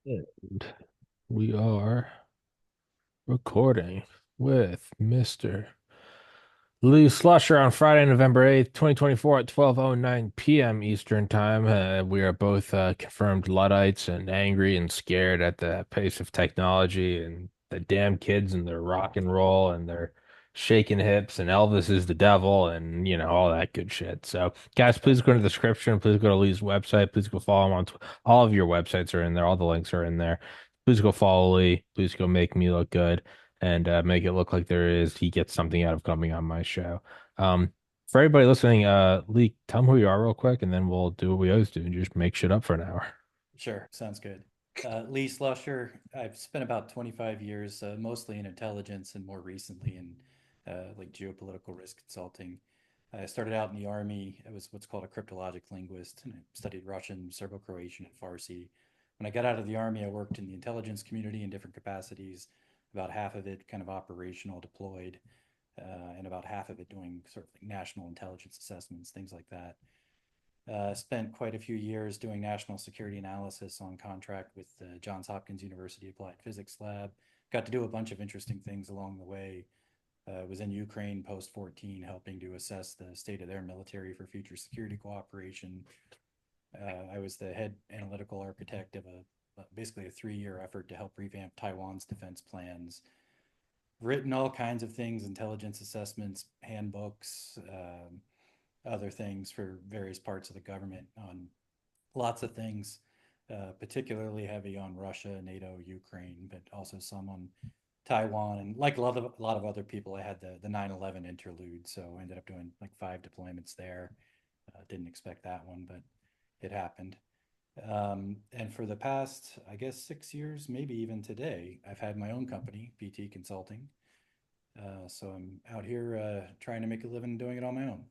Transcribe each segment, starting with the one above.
And we are recording with Mr. Lee Slusher on Friday, November 8th, 2024 at 12:09 p.m. Eastern Time. We are both confirmed Luddites and angry and scared at the pace of technology and the damn kids and their rock and roll and their shaking hips and Elvis is the devil and all that good shit. So, guys, please go to the description. Please go to Lee's website. Please go follow him on all of your websites are in there. All the links are in there. Please go follow Lee. Please go make me look good and make it look like he gets something out of coming on my show. For everybody listening, Lee, tell them who you are real quick, and then we'll do what we always do and just make shit up for an hour. Sure, sounds good. Lee Slusher, I've spent about 25 years, mostly in intelligence and more recently in like geopolitical risk consulting. I started out in the army. I was what's called a cryptologic linguist, and I studied Russian, Serbo-Croatian, and Farsi. When I got out of the army, I worked in the intelligence community in different capacities, about half of it kind of operational, deployed, and about half of it doing sort of like national intelligence assessments, things like that. Spent quite a few years doing national security analysis on contract with the Johns Hopkins University Applied Physics Lab. Got to do a bunch of interesting things along the way. Was in Ukraine post 14, helping to assess the state of their military for future security cooperation. I was the head analytical architect of basically a 3-year effort to help revamp Taiwan's defense plans. Written all kinds of things, intelligence assessments, handbooks, other things for various parts of the government on lots of things, particularly heavy on Russia, NATO, Ukraine, but also some on Taiwan. And like a lot of other people, I had the 9/11 interlude, so I ended up doing like 5 deployments there. Didn't expect that one, but it happened. And for the past, I guess, 6 years, maybe even today, I've had my own company, PT Consulting. So I'm out here trying to make a living doing it on my own.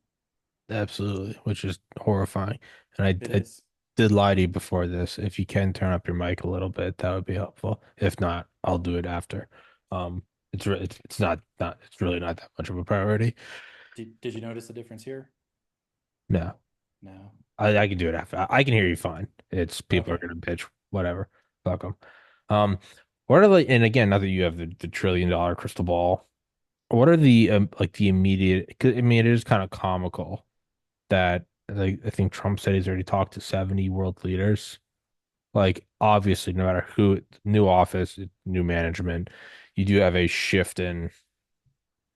Absolutely, which is horrifying. And It I is. did lie to you before this. If you can turn up your mic a little bit, that would be helpful. If not, I'll do it after. Um, it's really not that much of a priority. Did you notice the difference here? No, No. I can do it after. I can hear you fine. It's people are Okay. gonna bitch, whatever. Fuck them. Um, what are and again, now that you have the $1 trillion crystal ball, what are the like the immediate? 'Cause, I mean, it is kind of comical that like I think Trump said he's already talked to 70 world leaders. Like obviously, no matter who, new office, new management, you do have a shift in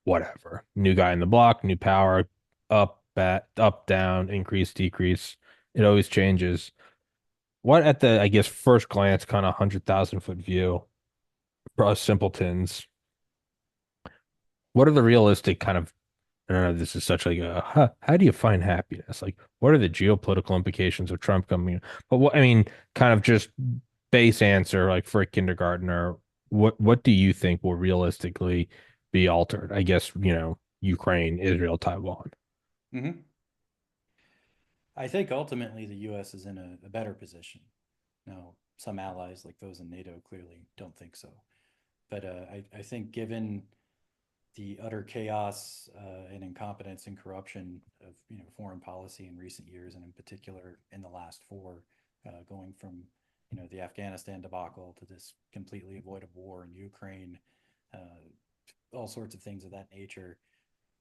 whatever. New guy in the block, new power, up, down, increase, decrease. It always changes. What at the I guess first glance, kind of 100,000 foot view for us simpletons, what are the realistic kind of I don't know if this is such like a how do you find happiness? Like, what are the geopolitical implications of Trump coming in? But what I mean, kind of just base answer, like for a kindergartner, what do you think will realistically be altered? I guess, Ukraine, Israel, Taiwan. Hmm. I think ultimately the U.S. is in a better position. Now, some allies, like those in NATO, clearly don't think so. But I think given the utter chaos and incompetence and corruption of foreign policy in recent years, and in particular in the last four, going from the Afghanistan debacle to this completely avoidable war in Ukraine, all sorts of things of that nature.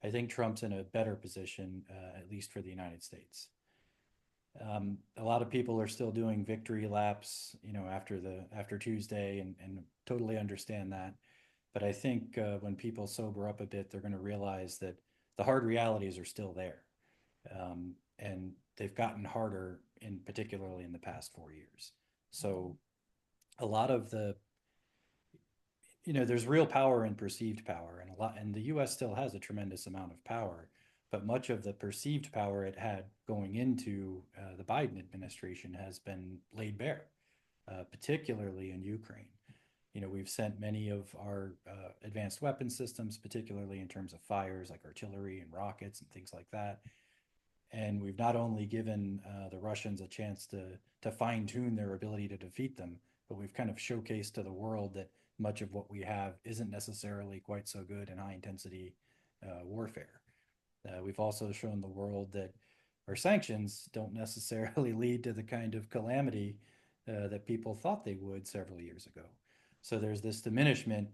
I think Trump's in a better position, at least for the United States. A lot of people are still doing victory laps, after Tuesday, and totally understand that. But I think when people sober up a bit, they're going to realize that the hard realities are still there, and they've gotten harder, in particularly in the past 4 years. So a lot of there's real power and perceived power, and the U.S. still has a tremendous amount of power, but much of the perceived power it had going into the Biden administration has been laid bare, particularly in Ukraine. We've sent many of our advanced weapon systems, particularly in terms of fires like artillery and rockets and things like that. And we've not only given the Russians a chance to fine tune their ability to defeat them, but we've kind of showcased to the world that much of what we have isn't necessarily quite so good in high intensity warfare. We've also shown the world that our sanctions don't necessarily lead to the kind of calamity that people thought they would several years ago. So there's this diminishment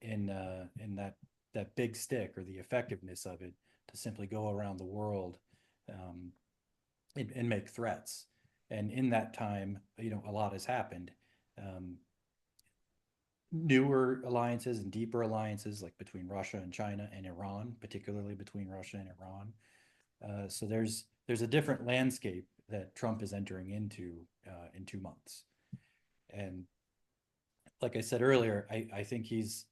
in that big stick or the effectiveness of it to simply go around the world um, and make threats. And in that time, a lot has happened. Um, Newer alliances and deeper alliances, like between Russia and China and Iran, particularly between Russia and Iran. So there's a different landscape that Trump is entering into in 2 months. And like I said earlier, I think he's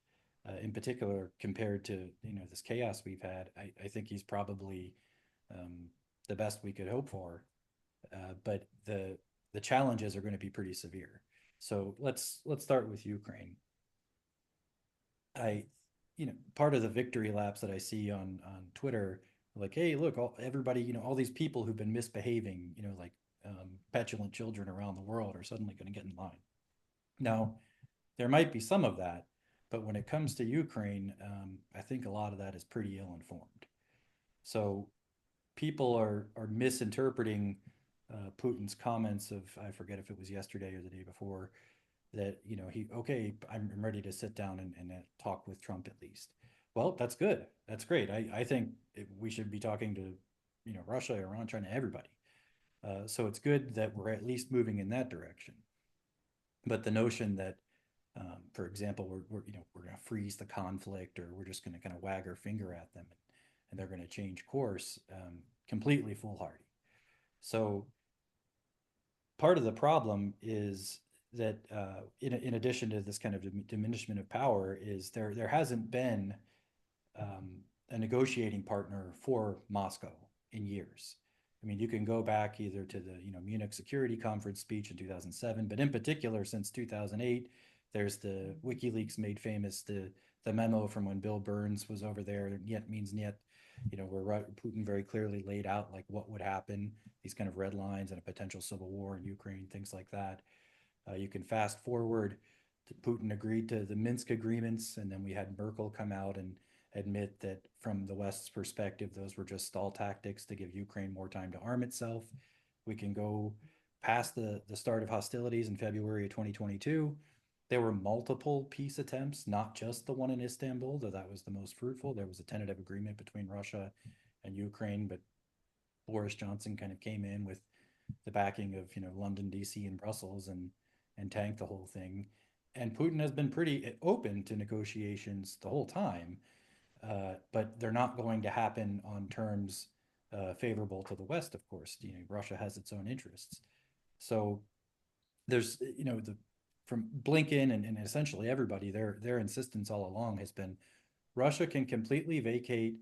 in particular compared to this chaos we've had. I think he's probably um, the best we could hope for. But the challenges are going to be pretty severe. So let's start with Ukraine. I, part of the victory laps that I see on Twitter, like, hey, look, everybody, all these people who've been misbehaving, like petulant children around the world are suddenly going to get in line. Now, there might be some of that, but when it comes to Ukraine, I think a lot of that is pretty ill informed. So people are misinterpreting Putin's comments of, I forget if it was yesterday or the day before, that he, okay, I'm ready to sit down and talk with Trump at least. Well, that's good, that's great. I think we should be talking to Russia, Iran, China, everybody. So it's good that we're at least moving in that direction. But the notion that for example, we're going to freeze the conflict, or we're just going to kind of wag our finger at them, and they're going to change course, completely foolhardy. So part of the problem is that in addition to this kind of diminishment of power, is there hasn't been a negotiating partner for Moscow in years. I mean, you can go back either to the Munich Security Conference speech in 2007, but in particular since 2008, there's the WikiLeaks made famous the memo from when Bill Burns was over there. Niet means niet, where Putin very clearly laid out like what would happen, these kind of red lines and a potential civil war in Ukraine, things like that. You can fast forward to Putin agreed to the Minsk agreements, and then we had Merkel come out and admit that from the West's perspective, those were just stall tactics to give Ukraine more time to arm itself. We can go past the start of hostilities in February of 2022. There were multiple peace attempts, not just the one in Istanbul, though that was the most fruitful. There was a tentative agreement between Russia and Ukraine, but Boris Johnson kind of came in with the backing of London, D.C., and Brussels, and tanked the whole thing. And Putin has been pretty open to negotiations the whole time, but they're not going to happen on terms favorable to the West. Of course, Russia has its own interests. So there's the from Blinken and essentially everybody, their insistence all along has been Russia can completely vacate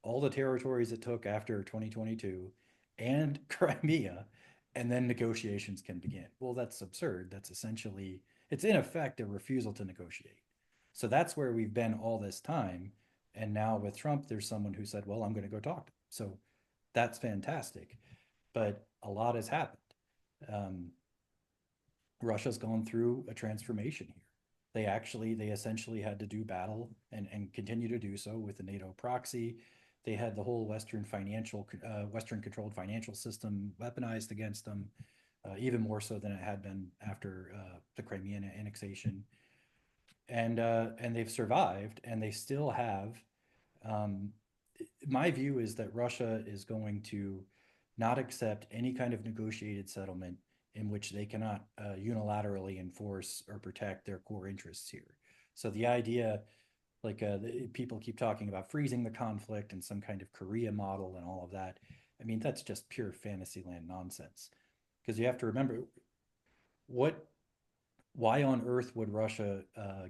all the territories it took after 2022 and Crimea, and then negotiations can begin. Well, that's absurd. That's essentially, it's in effect a refusal to negotiate. So that's where we've been all this time. And now with Trump, there's someone who said, well, I'm going to go talk to him. So that's fantastic. But a lot has happened. Um, Russia's gone through a transformation here. They essentially had to do battle and continue to do so with the NATO proxy. They had the whole Western controlled financial system weaponized against them, even more so than it had been after the Crimean annexation. And they've survived, and they still have. Um, my view is that Russia is going to not accept any kind of negotiated settlement in which they cannot unilaterally enforce or protect their core interests here. So the idea, like people keep talking about freezing the conflict and some kind of Korea model and all of that. I mean, that's just pure fantasyland nonsense. Because you have to remember what why on earth would Russia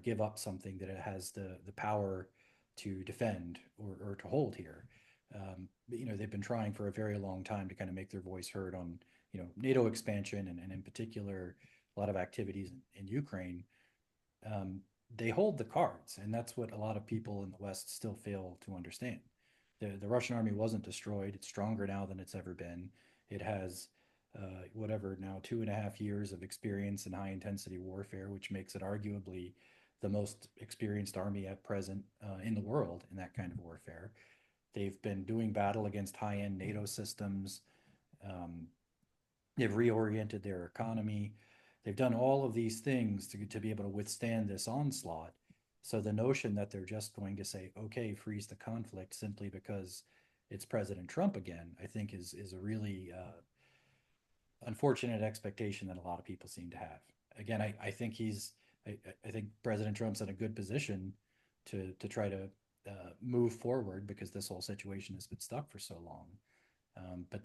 give up something that it has the power to defend or to hold here? They've been trying for a very long time to kind of make their voice heard on NATO expansion and in particular a lot of activities in Ukraine. Um, they hold the cards, and that's what a lot of people in the West still fail to understand. The Russian army wasn't destroyed. It's stronger now than it's ever been. It has whatever now 2.5 years of experience in high intensity warfare, which makes it arguably the most experienced army at present in the world in that kind of warfare. They've been doing battle against high end NATO systems. Um, they've reoriented their economy. They've done all of these things to be able to withstand this onslaught. So the notion that they're just going to say, okay, freeze the conflict simply because it's President Trump again, I think is a really unfortunate expectation that a lot of people seem to have. Again, I think I think President Trump's in a good position to try to move forward because this whole situation has been stuck for so long. But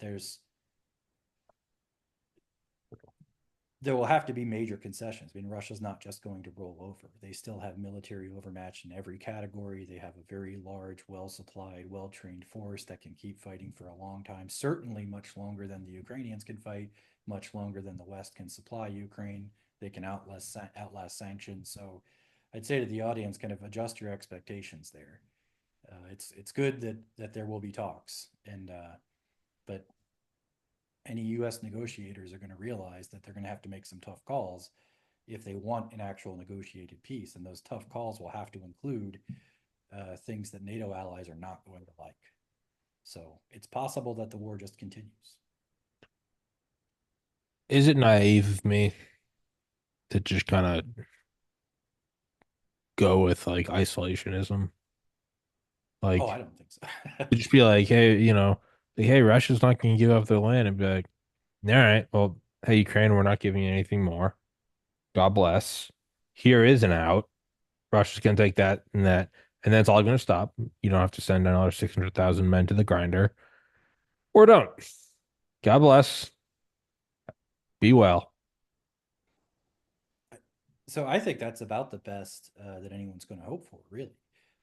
there will have to be major concessions. I mean, Russia's not just going to roll over. They still have military overmatch in every category. They have a very large, well supplied, well trained force that can keep fighting for a long time, certainly much longer than the Ukrainians can fight, much longer than the West can supply Ukraine. They can outlast sanctions. So I'd say to the audience, kind of adjust your expectations there. It's good that there will be talks, and but any U.S. negotiators are going to realize that they're going to have to make some tough calls if they want an actual negotiated peace. And those tough calls will have to include things that NATO allies are not going to like. So it's possible that the war just continues. Is it naive of me to just kind of go with like isolationism? Oh, I Like, don't think so. to just be like, hey, like, hey, Russia's not going to give up their land, and be like, all right, well, hey, Ukraine, we're not giving you anything more. God bless. Here is an out. Russia's going to take that and that, and then it's all going to stop. You don't have to send another 600,000 men to the grinder, or don't. God bless. Be well. So I think that's about the best that anyone's going to hope for, really,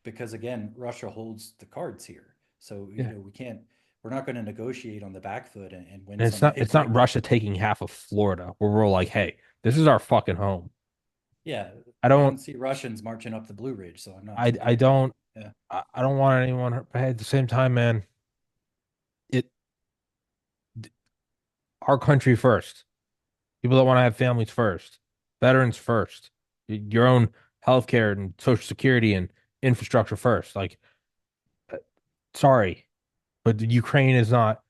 because again, Russia holds the cards here. So Yeah. we're not going to negotiate on the back foot and win And it's some not big it's not victory. Russia taking half of Florida where we're like, hey, this is our fucking home. Yeah, I I don't don't see Russians marching up the Blue Ridge, so I'm not too I concerned. don't Yeah. I don't want anyone hurt. But at the same time, man, it our country first. People that want to have families first. Veterans first. Your own healthcare and social security and infrastructure first. Like, uh, sorry, but Ukraine is not.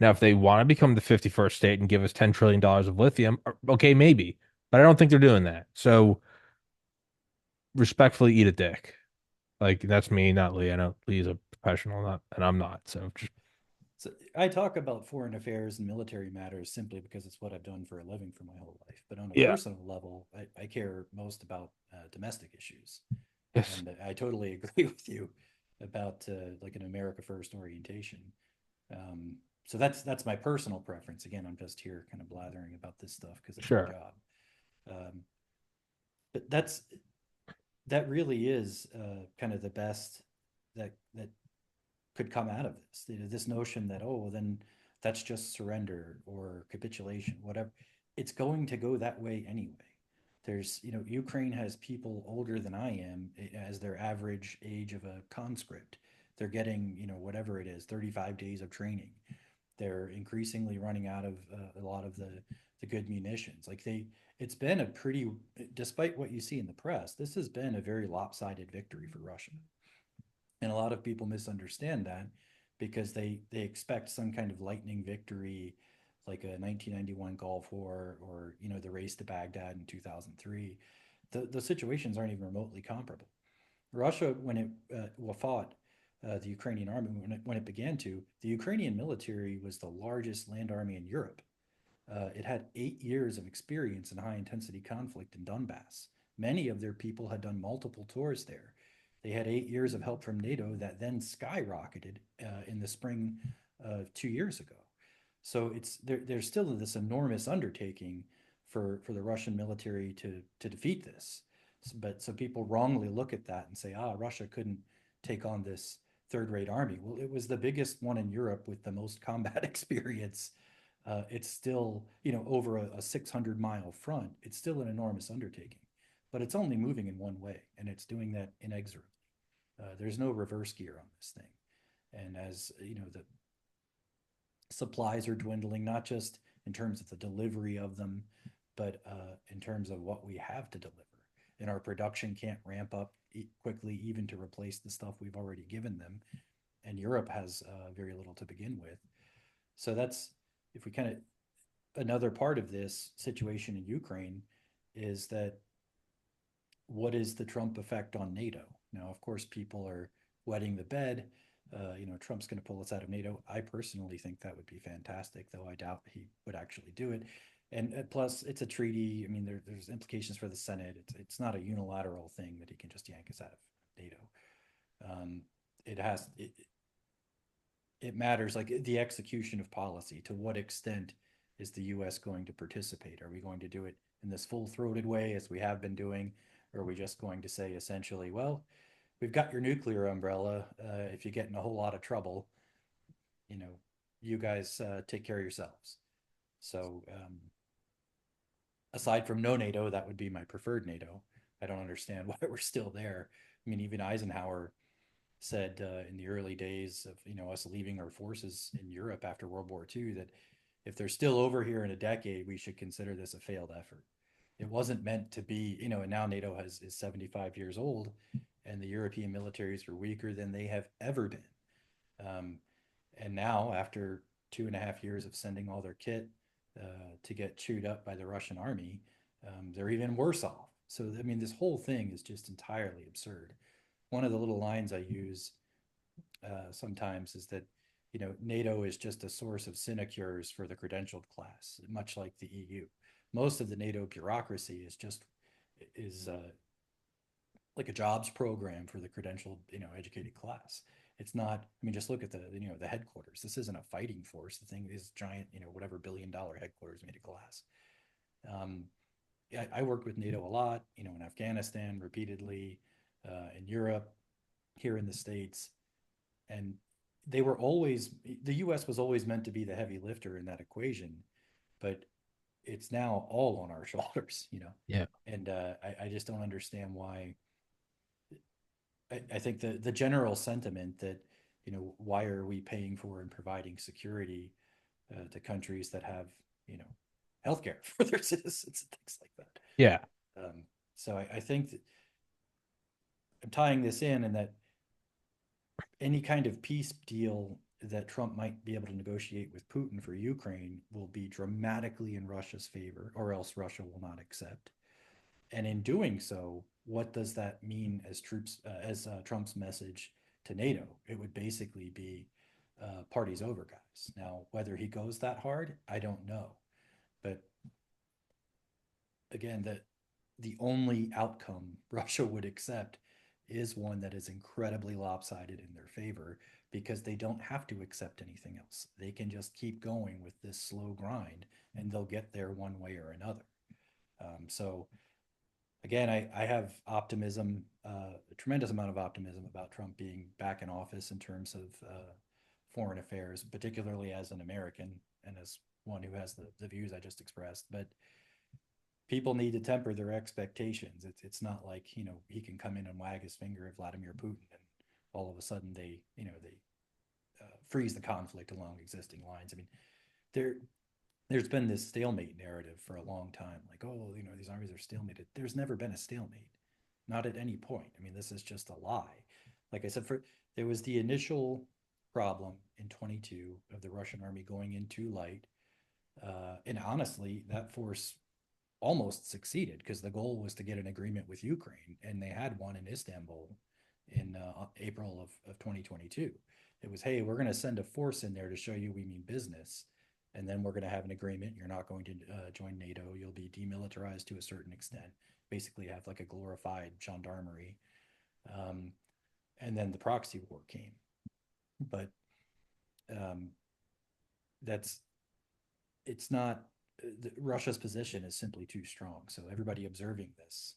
Now, if they want to become the 51st state and give us $10 trillion of lithium, okay, maybe. But I don't think they're doing that. So respectfully eat a dick. Like that's me, not Lee. I know Lee's a professional, not, and I'm not. So just So I talk about foreign affairs and military matters simply because it's what I've done for a living for my whole life. But on a yeah, personal level, I care most about domestic issues. yes, And I totally agree with you about like an America First orientation. Um, so that's my personal preference. Again, I'm just here kind of blathering about this stuff because it's my sure, job. Um, but that really is kind of the best that could come out of this. This notion that, oh, well, then that's just surrender or capitulation, whatever. It's going to go that way anyway. Ukraine has people older than I am as their average age of a conscript. They're getting, whatever it is, 35 days of training. They're increasingly running out of a lot of the good munitions. It's been a pretty, despite what you see in the press, this has been a very lopsided victory for Russia. And a lot of people misunderstand that because they expect some kind of lightning victory like a 1991 Gulf War or the race to Baghdad in 2003. The situations aren't even remotely comparable. Russia, when it fought the Ukrainian army, when it began to, the Ukrainian military was the largest land army in Europe. It had 8 years of experience in high intensity conflict in Donbass. Many of their people had done multiple tours there. They had 8 years of help from NATO that then skyrocketed in the spring of 2 years ago. So there's still this enormous undertaking for the Russian military to defeat this. But so people wrongly look at that and say, Russia couldn't take on this third rate army. Well, it was the biggest one in Europe with the most combat experience. It's still, over a 600-mile front, it's still an enormous undertaking, but it's only moving in one way, and it's doing that inexorably. There's no reverse gear on this thing. And as the supplies are dwindling, not just in terms of the delivery of them, but in terms of what we have to deliver. And our production can't ramp up quickly, even to replace the stuff we've already given them. And Europe has very little to begin with. So that's if we kind of another part of this situation in Ukraine is that what is the Trump effect on NATO? Now, of course, people are wetting the bed. Trump's going to pull us out of NATO. I personally think that would be fantastic, though I doubt he would actually do it. And plus, it's a treaty. I mean, there's implications for the Senate. It's not a unilateral thing that he can just yank us out of NATO. Um, it has it matters like the execution of policy. To what extent is the U.S. going to participate? Are we going to do it in this full-throated way as we have been doing, or are we just going to say essentially, well, we've got your nuclear umbrella. If you get in a whole lot of trouble, you know, you guys take care of yourselves. So aside from no NATO, that would be my preferred NATO. I don't understand why we're still there. I mean, even Eisenhower said in the early days of us leaving our forces in Europe after World War II that if they're still over here in a decade, we should consider this a failed effort. It wasn't meant to be, and now NATO is 75 years old, and the European militaries are weaker than they have ever been. Um, and now, after 2.5 years of sending all their kit to get chewed up by the Russian army, they're even worse off. So, I mean, this whole thing is just entirely absurd. One of the little lines I use sometimes is that NATO is just a source of sinecures for the credentialed class, much like the EU. Most of the NATO bureaucracy is like a jobs program for the credentialed educated class. It's not. I mean, just look at the headquarters. This isn't a fighting force. The thing is giant. Whatever $1 billion headquarters made of glass. Um, I worked with NATO a lot. In Afghanistan repeatedly, in Europe, here in the States, and the US was always meant to be the heavy lifter in that equation, but it's now all on our shoulders. Yeah. And I just don't understand why. I think the general sentiment that why are we paying for and providing security to countries that have you know healthcare for their citizens and things like that. Yeah. So I think that I'm tying this in, and that any kind of peace deal that Trump might be able to negotiate with Putin for Ukraine will be dramatically in Russia's favor, or else Russia will not accept. And in doing so, what does that mean as Trump's message to NATO? It would basically be parties over, guys. Now, whether he goes that hard, I don't know. But again, the only outcome Russia would accept is one that is incredibly lopsided in their favor, because they don't have to accept anything else. They can just keep going with this slow grind, and they'll get there one way or another. So again, I have optimism, a tremendous amount of optimism about Trump being back in office in terms of foreign affairs, particularly as an American and as one who has the views I just expressed. But people need to temper their expectations. It's not like he can come in and wag his finger at Vladimir Putin and all of a sudden they freeze the conflict along existing lines. I mean, there there's been this stalemate narrative for a long time, like, oh, these armies are stalemated. There's never been a stalemate, not at any point. I mean, this is just a lie. Like I said, there was the initial problem in 22 of the Russian army going in too light, and honestly, that force almost succeeded, because the goal was to get an agreement with Ukraine, and they had one in Istanbul in April of 2022. It was, hey, we're going to send a force in there to show you we mean business, and then we're going to have an agreement. You're not going to join NATO. You'll be demilitarized to a certain extent. Basically, have like a glorified gendarmerie. Um, and then the proxy war came, but um, that's it's not. Russia's position is simply too strong. So everybody observing this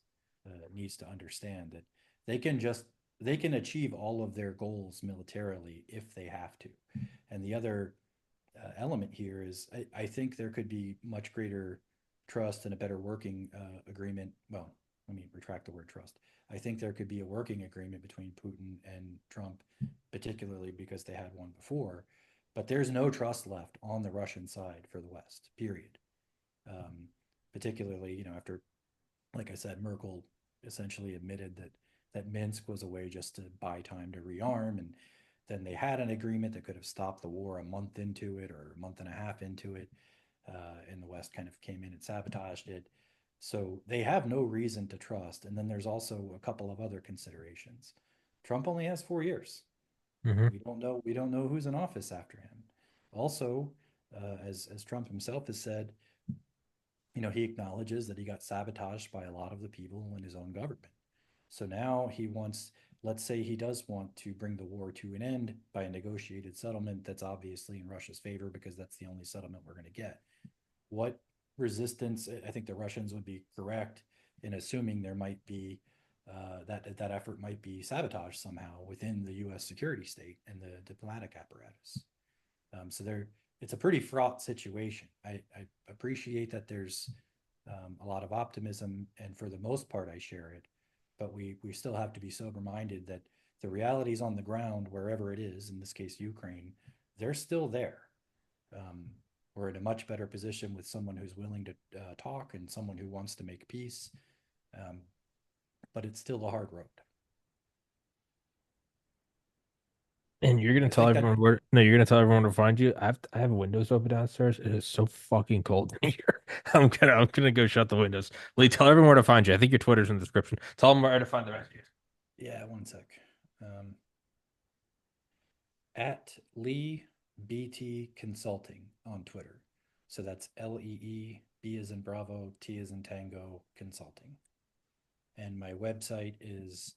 needs to understand that they can just they can achieve all of their goals militarily if they have to. And the other element here is I think there could be much greater trust and a better working agreement. Well, let me retract the word trust. I think there could be a working agreement between Putin and Trump, particularly because they had one before. But there's no trust left on the Russian side for the West, period. Um, Particularly, after, like I said, Merkel essentially admitted that Minsk was a way just to buy time to rearm, and then they had an agreement that could have stopped the war a month into it or a month and a half into it. in the West kind of came in and sabotaged it. So they have no reason to trust. And then there's also a couple of other considerations. Trump only has 4 years. Hmm. We don't know who's in office after him. Also, as Trump himself has said, he acknowledges that he got sabotaged by a lot of the people in his own government. So now he wants, let's say he does want to bring the war to an end by a negotiated settlement that's obviously in Russia's favor because that's the only settlement we're going to get. What resistance? I think the Russians would be correct in assuming there might be that effort might be sabotaged somehow within the U.S. security state and the diplomatic apparatus. So it's a pretty fraught situation. I appreciate that there's a lot of optimism, and for the most part, I share it. But we still have to be sober minded that the realities on the ground, wherever it is, in this case Ukraine, they're still there. Um, we're in a much better position with someone who's willing to talk and someone who wants to make peace. Um, but it's still a hard road. And you're gonna I tell think that everyone where? No, you're gonna tell everyone to find you. I have windows open downstairs. It is so fucking cold in here. I'm gonna go shut the windows. Lee, tell everyone where to find you. I think your Twitter's in the description. Tell them where to find the rest of you. Yeah, one sec. Um, at Lee BT Consulting on Twitter. So that's Lee, B as in Bravo, T as in Tango Consulting. And my website is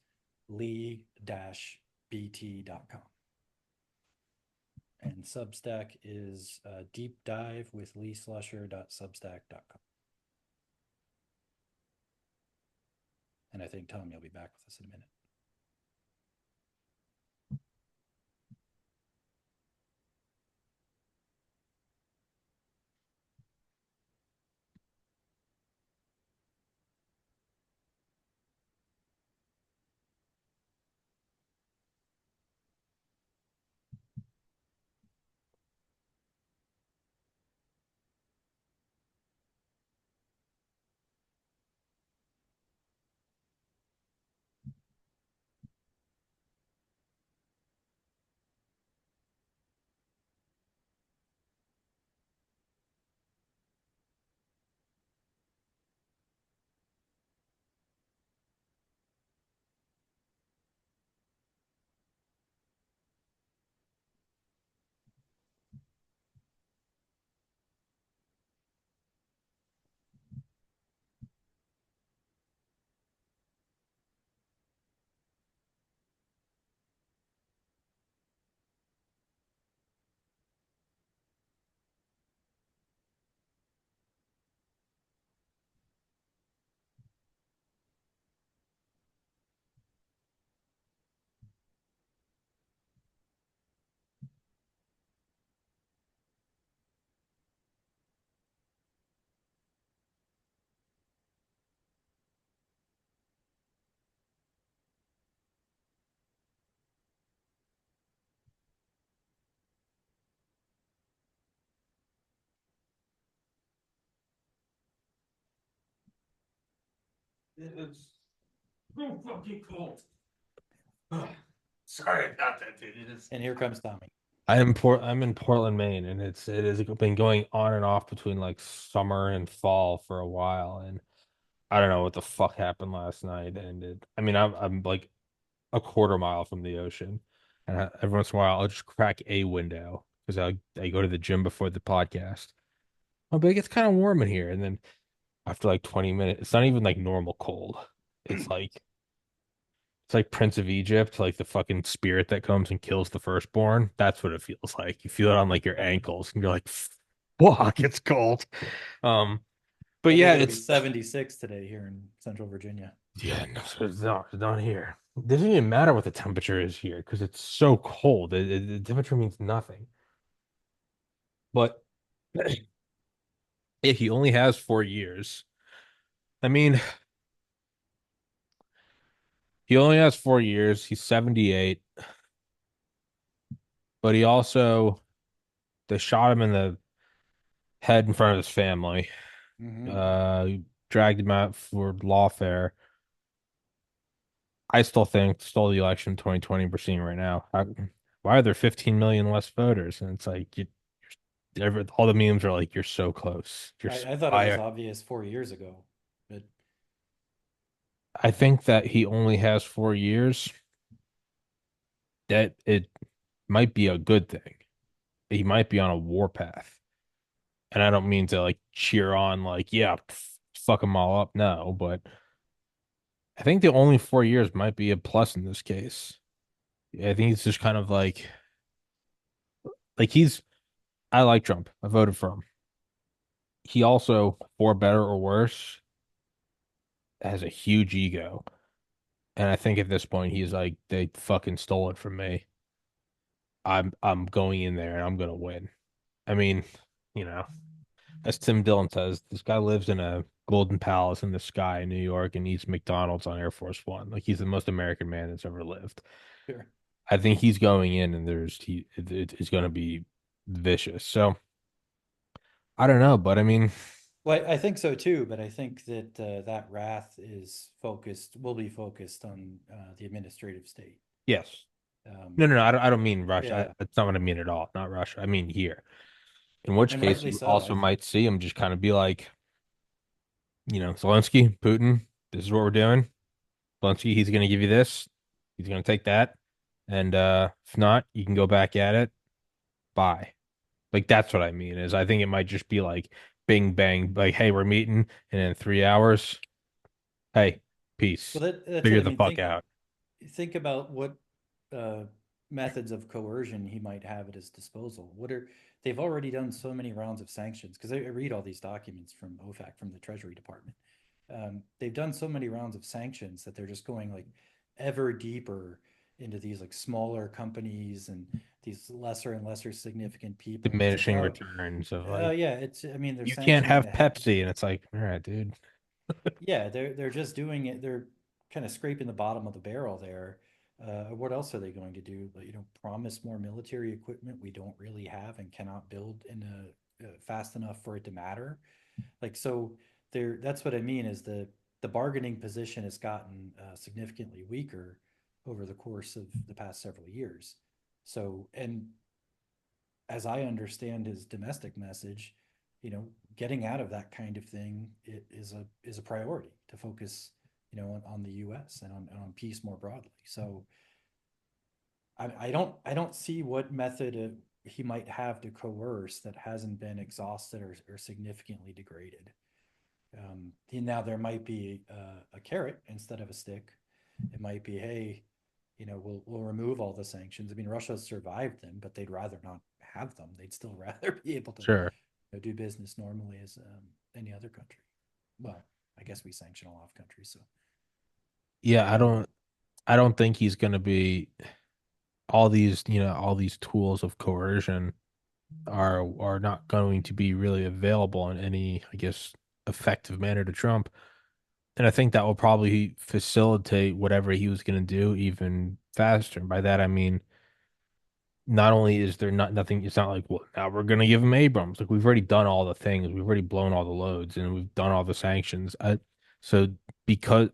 lee-bt.com. And Substack is deep dive with leeslusher.substack.com. And I think Tommy will be back with us in a minute. It's so fucking cold. Sorry about that, dude. It is. And here comes Tommy. I'm in Portland, Maine, and it has been going on and off between like summer and fall for a while, and I don't know what the fuck happened last night. And I'm like a quarter mile from the ocean, and every once in a while I'll just crack a window because I go to the gym before the podcast. Oh, but it gets kind of warm in here, and then after like 20 minutes, it's not even like normal cold. It's like it's like Prince of Egypt, like the fucking spirit that comes and kills the firstborn. That's what it feels like. You feel it on like your ankles, and you're like, "Fuck, it's cold." Um, but I yeah, think it'll be it's 76 today here in Central Virginia. yeah, no, it's not here. It doesn't even matter what the temperature is here because it's so cold. The temperature means nothing. But yeah, he only has 4 years. I mean, he only has 4 years. He's 78, but he also they shot him in the head in front of his family. Mm-hmm. Dragged him out for lawfare. I still think stole the election in 2020 we're seeing right now. Why are there 15 million less voters? And it's like all the memes are like, you're so close. I thought it was obvious 4 years ago, but I think that he only has 4 years. That it might be a good thing. He might be on a warpath. And I don't mean to like cheer on like, yeah, fuck them all up. No, but I think the only 4 years might be a plus in this case. I think it's just kind of like he's I like Trump. I voted for him. He also, for better or worse, has a huge ego. And I think at this point he's like, they fucking stole it from me. I'm going in there and I'm gonna win. I mean, you know, as Tim Dillon says, this guy lives in a golden palace in the sky in New York and eats McDonald's on Air Force One. Like he's the most American man that's ever lived. sure. I think he's going in and it's going to be vicious. So I don't know, but I mean, Well, I think so too, but I think that that wrath will be focused on the administrative state. yes. Um, No. I don't mean Russia. yeah, That's not what I mean at all. Not Russia. I mean here. In which and case, rightly you so. also might see him just kind of be like, Zelensky, Putin, this is what we're doing. Zelensky, he's going to give you this. He's going to take that. And if not, you can go back at it. Bye. Like that's what I mean is I think it might just be like bing bang, like, hey, we're meeting and in 3 hours, hey, Well, peace. that's it. Figure I the mean, fuck out. think about what uh, methods of coercion he might have at his disposal. They've already done so many rounds of sanctions because I read all these documents from OFAC from the Treasury Department. They've done so many rounds of sanctions that they're just going like ever deeper into these like smaller companies and these lesser and lesser significant people. And it's like, Diminishing oh, returns of like yeah, it's. I mean, they're you can't sanctioning have the Pepsi and it's like, all right, dude. yeah, they're just doing it. They're kind of scraping the bottom of the barrel there. What else are they going to do? Promise more military equipment we don't really have and cannot build in a fast enough for it to matter. Like so, there. That's what I mean. Is the bargaining position has gotten significantly weaker over the course of the past several years. So, and as I understand his domestic message, getting out of that kind of thing is a priority to focus, on the U.S. and on peace more broadly. So I don't see what method he might have to coerce that hasn't been exhausted or significantly degraded. And now there might be a carrot instead of a stick. It might be, hey, we'll remove all the sanctions. I mean, Russia's survived them, but they'd rather not have them. They'd still rather be able to Sure. do business normally as any other country. Well, I guess we sanction all off countries, so Yeah, um, I don't think he's gonna be all these tools of coercion are not going to be really available in any, I guess, effective manner to Trump. And I think that will probably facilitate whatever he was going to do even faster. And by that, I mean, not only is there nothing, it's not like, well, now we're going to give him Abrams. Like, we've already done all the things, we've already blown all the loads, and we've done all the sanctions. So because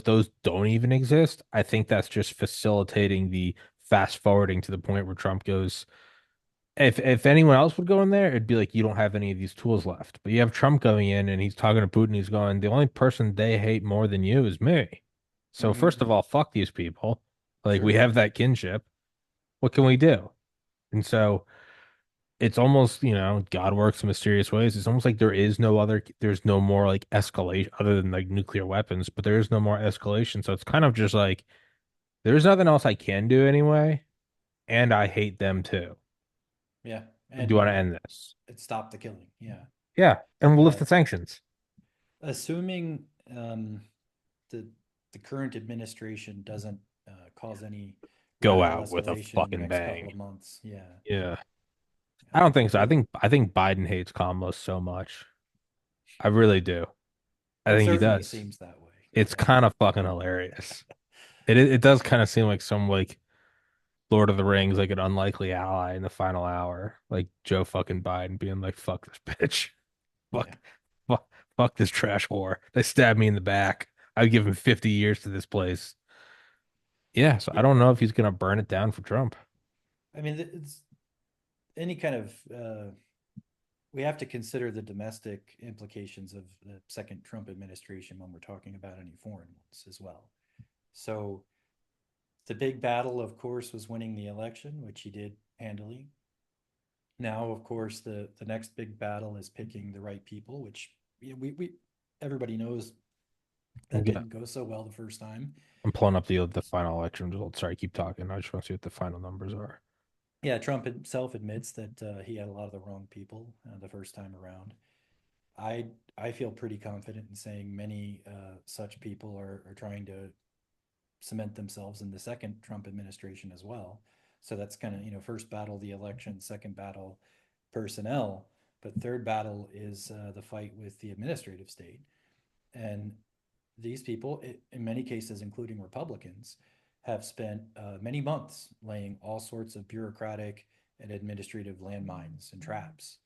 those don't even exist, I think that's just facilitating the fast forwarding to the point where Trump goes, if anyone else would go in there, it'd be like you don't have any of these tools left. But you have Trump going in and he's talking to Putin. He's going, the only person they hate more than you is me. So mhm, first of all, fuck these people. Like we sure, have that kinship. What can we do? And so it's almost, God works in mysterious ways. It's almost like there's no more like escalation other than like nuclear weapons, but there is no more escalation. So it's kind of just like there's nothing else I can do anyway, and I hate them too. yeah, Do you want and to end this? it stopped the killing. Yeah, Yeah, and we'll lift uh, the sanctions. assuming the the current administration doesn't cause any Go radical out with a escalation in the fucking next couple bang. of months. Yeah, Yeah. I don't think so. it I think Biden hates Kamala so much. I really do. I it think he certainly does. seems that way. It's kind of fucking hilarious. It does kind of seem like some like Lord of the Rings, like an unlikely ally in the final hour, like Joe fucking Biden being like, "Fuck this bitch, Yeah, fuck, fuck this trash whore." They stabbed me in the back. I'd give him 50 years to this place. Yeah, so I yeah. don't know if he's gonna burn it down for Trump. I mean, it's any kind of we have to consider the domestic implications of the second Trump administration when we're talking about any foreign ones as well. So the big battle, of course, was winning the election, which he did handily. Now, of course, the next big battle is picking the right people, which we everybody knows that Yeah. didn't go so well the first time. I'm pulling up the final election results. Sorry, keep talking. I just want to see what the final numbers are. Yeah, Trump himself admits that he had a lot of the wrong people the first time around. I I feel pretty confident in saying many such people are trying to cement themselves in the second Trump administration as well. So that's kind of, first battle, the election, second battle, personnel. But third battle is the fight with the administrative state. And these people, in many cases, including Republicans, have spent many months laying all sorts of bureaucratic and administrative landmines and traps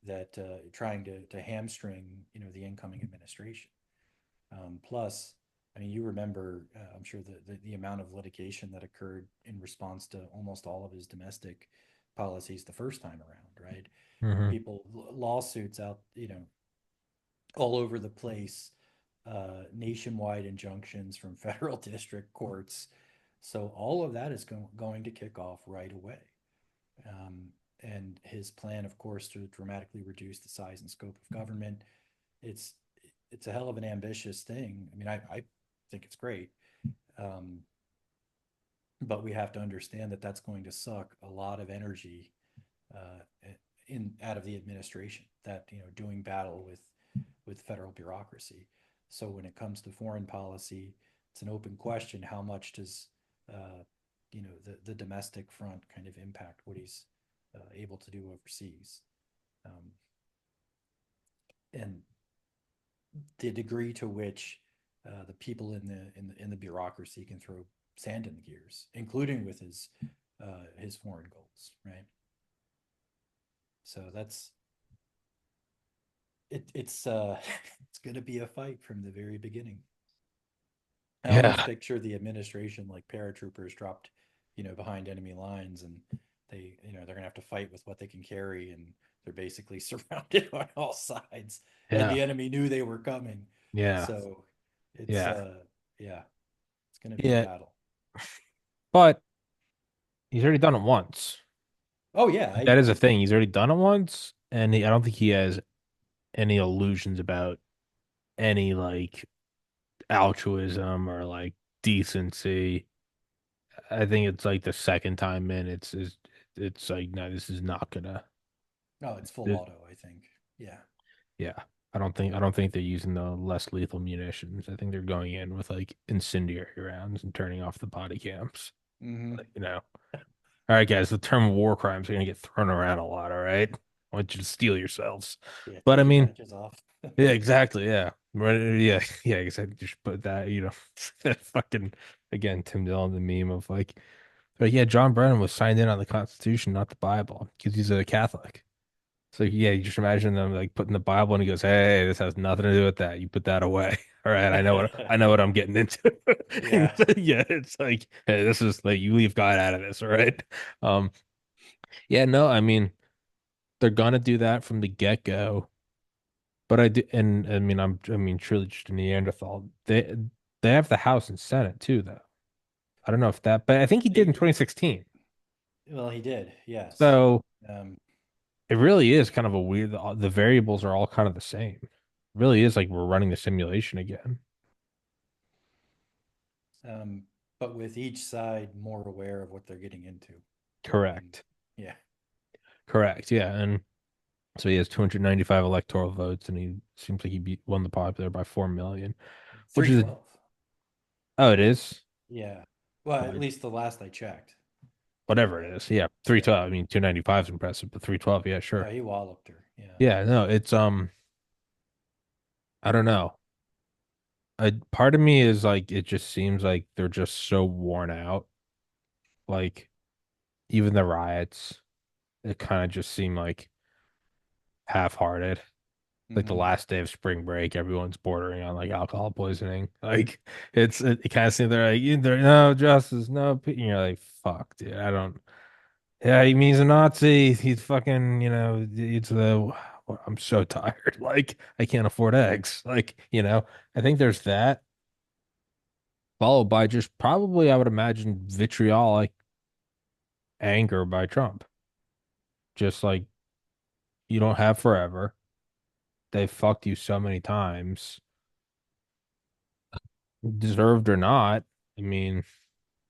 that trying to hamstring, the incoming administration. Plus, I mean, you remember, I'm sure the amount of litigation that occurred in response to almost all of his domestic policies the first time around, right? Hmm. People, lawsuits out, all over the place, nationwide injunctions from federal district courts. So all of that is going to kick off right away. Um, and his plan, of course, to dramatically reduce the size and scope of government. It's it's a hell of an ambitious thing. I mean, I think it's great, um, but we have to understand that that's going to suck a lot of energy uh, in out of the administration. That doing battle with federal bureaucracy. So when it comes to foreign policy, it's an open question. How much does the domestic front kind of impact what he's able to do overseas? Um, and the degree to which the people in the bureaucracy can throw sand in the gears, including with his foreign goals, right? So that's it's going to be a fight from the very beginning. I almost Yeah. picture the administration like paratroopers dropped, behind enemy lines, and they're gonna have to fight with what they can carry, and they're basically surrounded on all sides, and Yeah. the enemy knew they were coming. Yeah. So it's Yeah. yeah, it's gonna be a Yeah. battle. But he's already done it once. Oh yeah, That is a thing. He's already done it once, and I don't think he has any illusions about any like altruism or like decency. I think it's like the second time in, it's like no, this is not gonna. oh, it's full It, auto, I think. Yeah. yeah, I don't think they're using the less lethal munitions. I think they're going in with like incendiary rounds and turning off the body cams. Hmm. Like, all right, guys, the term war crimes are gonna get thrown around a lot. All right, I want you to steel yourselves. Yeah, But I take your mean, patches off. yeah, exactly. Yeah. Right. Yeah. Yeah. Exactly. Just put that, that fucking, again, Tim Dillon, the meme of like, yeah, John Brennan was signed in on the Constitution, not the Bible, because he's a Catholic. So, yeah, you just imagine them like putting the Bible and he goes, hey, this has nothing to do with that. You put that away. All right. I know what I'm getting into. And Yeah. yeah. It's like, hey, this is like, you leave God out of this. All right. Um, yeah, no, I mean, they're gonna do that from the get-go. But I do, and I mean, truly just a Neanderthal. They have the House and Senate too, though. I don't know if that, but I think he did in He, 2016. well, he did, yes. So Um, it really is kind of a weird. The variables are all kind of the same. It really is like we're running the simulation again. um, but with each side more aware of what they're getting into. And Correct. yeah, Correct. Yeah, and so he has 295 electoral votes, and he seems like won the popular by 4 million, which is 312. oh, it is. Yeah. Well, at Well, least the last I checked. whatever it is. Yeah, Yeah. 312. I mean, 295 is impressive, but 312, yeah, Oh, sure. he walloped her. Yeah. Yeah, no, it's I don't know. Part of me is like it just seems like they're just so worn out. Like even the riots, it kind of just seemed like half-hearted. Like the Hmm. last day of spring break, everyone's bordering on like alcohol poisoning. Like it kind of seems they're like either no justice, no and you're like fuck, dude. I don't. Yeah, he's a Nazi. He's fucking. It's the I'm so tired. Like I can't afford eggs. I think there's that, followed by just probably I would imagine vitriolic anger by Trump. Just like you don't have forever. They fucked you so many times, deserved or not. I mean,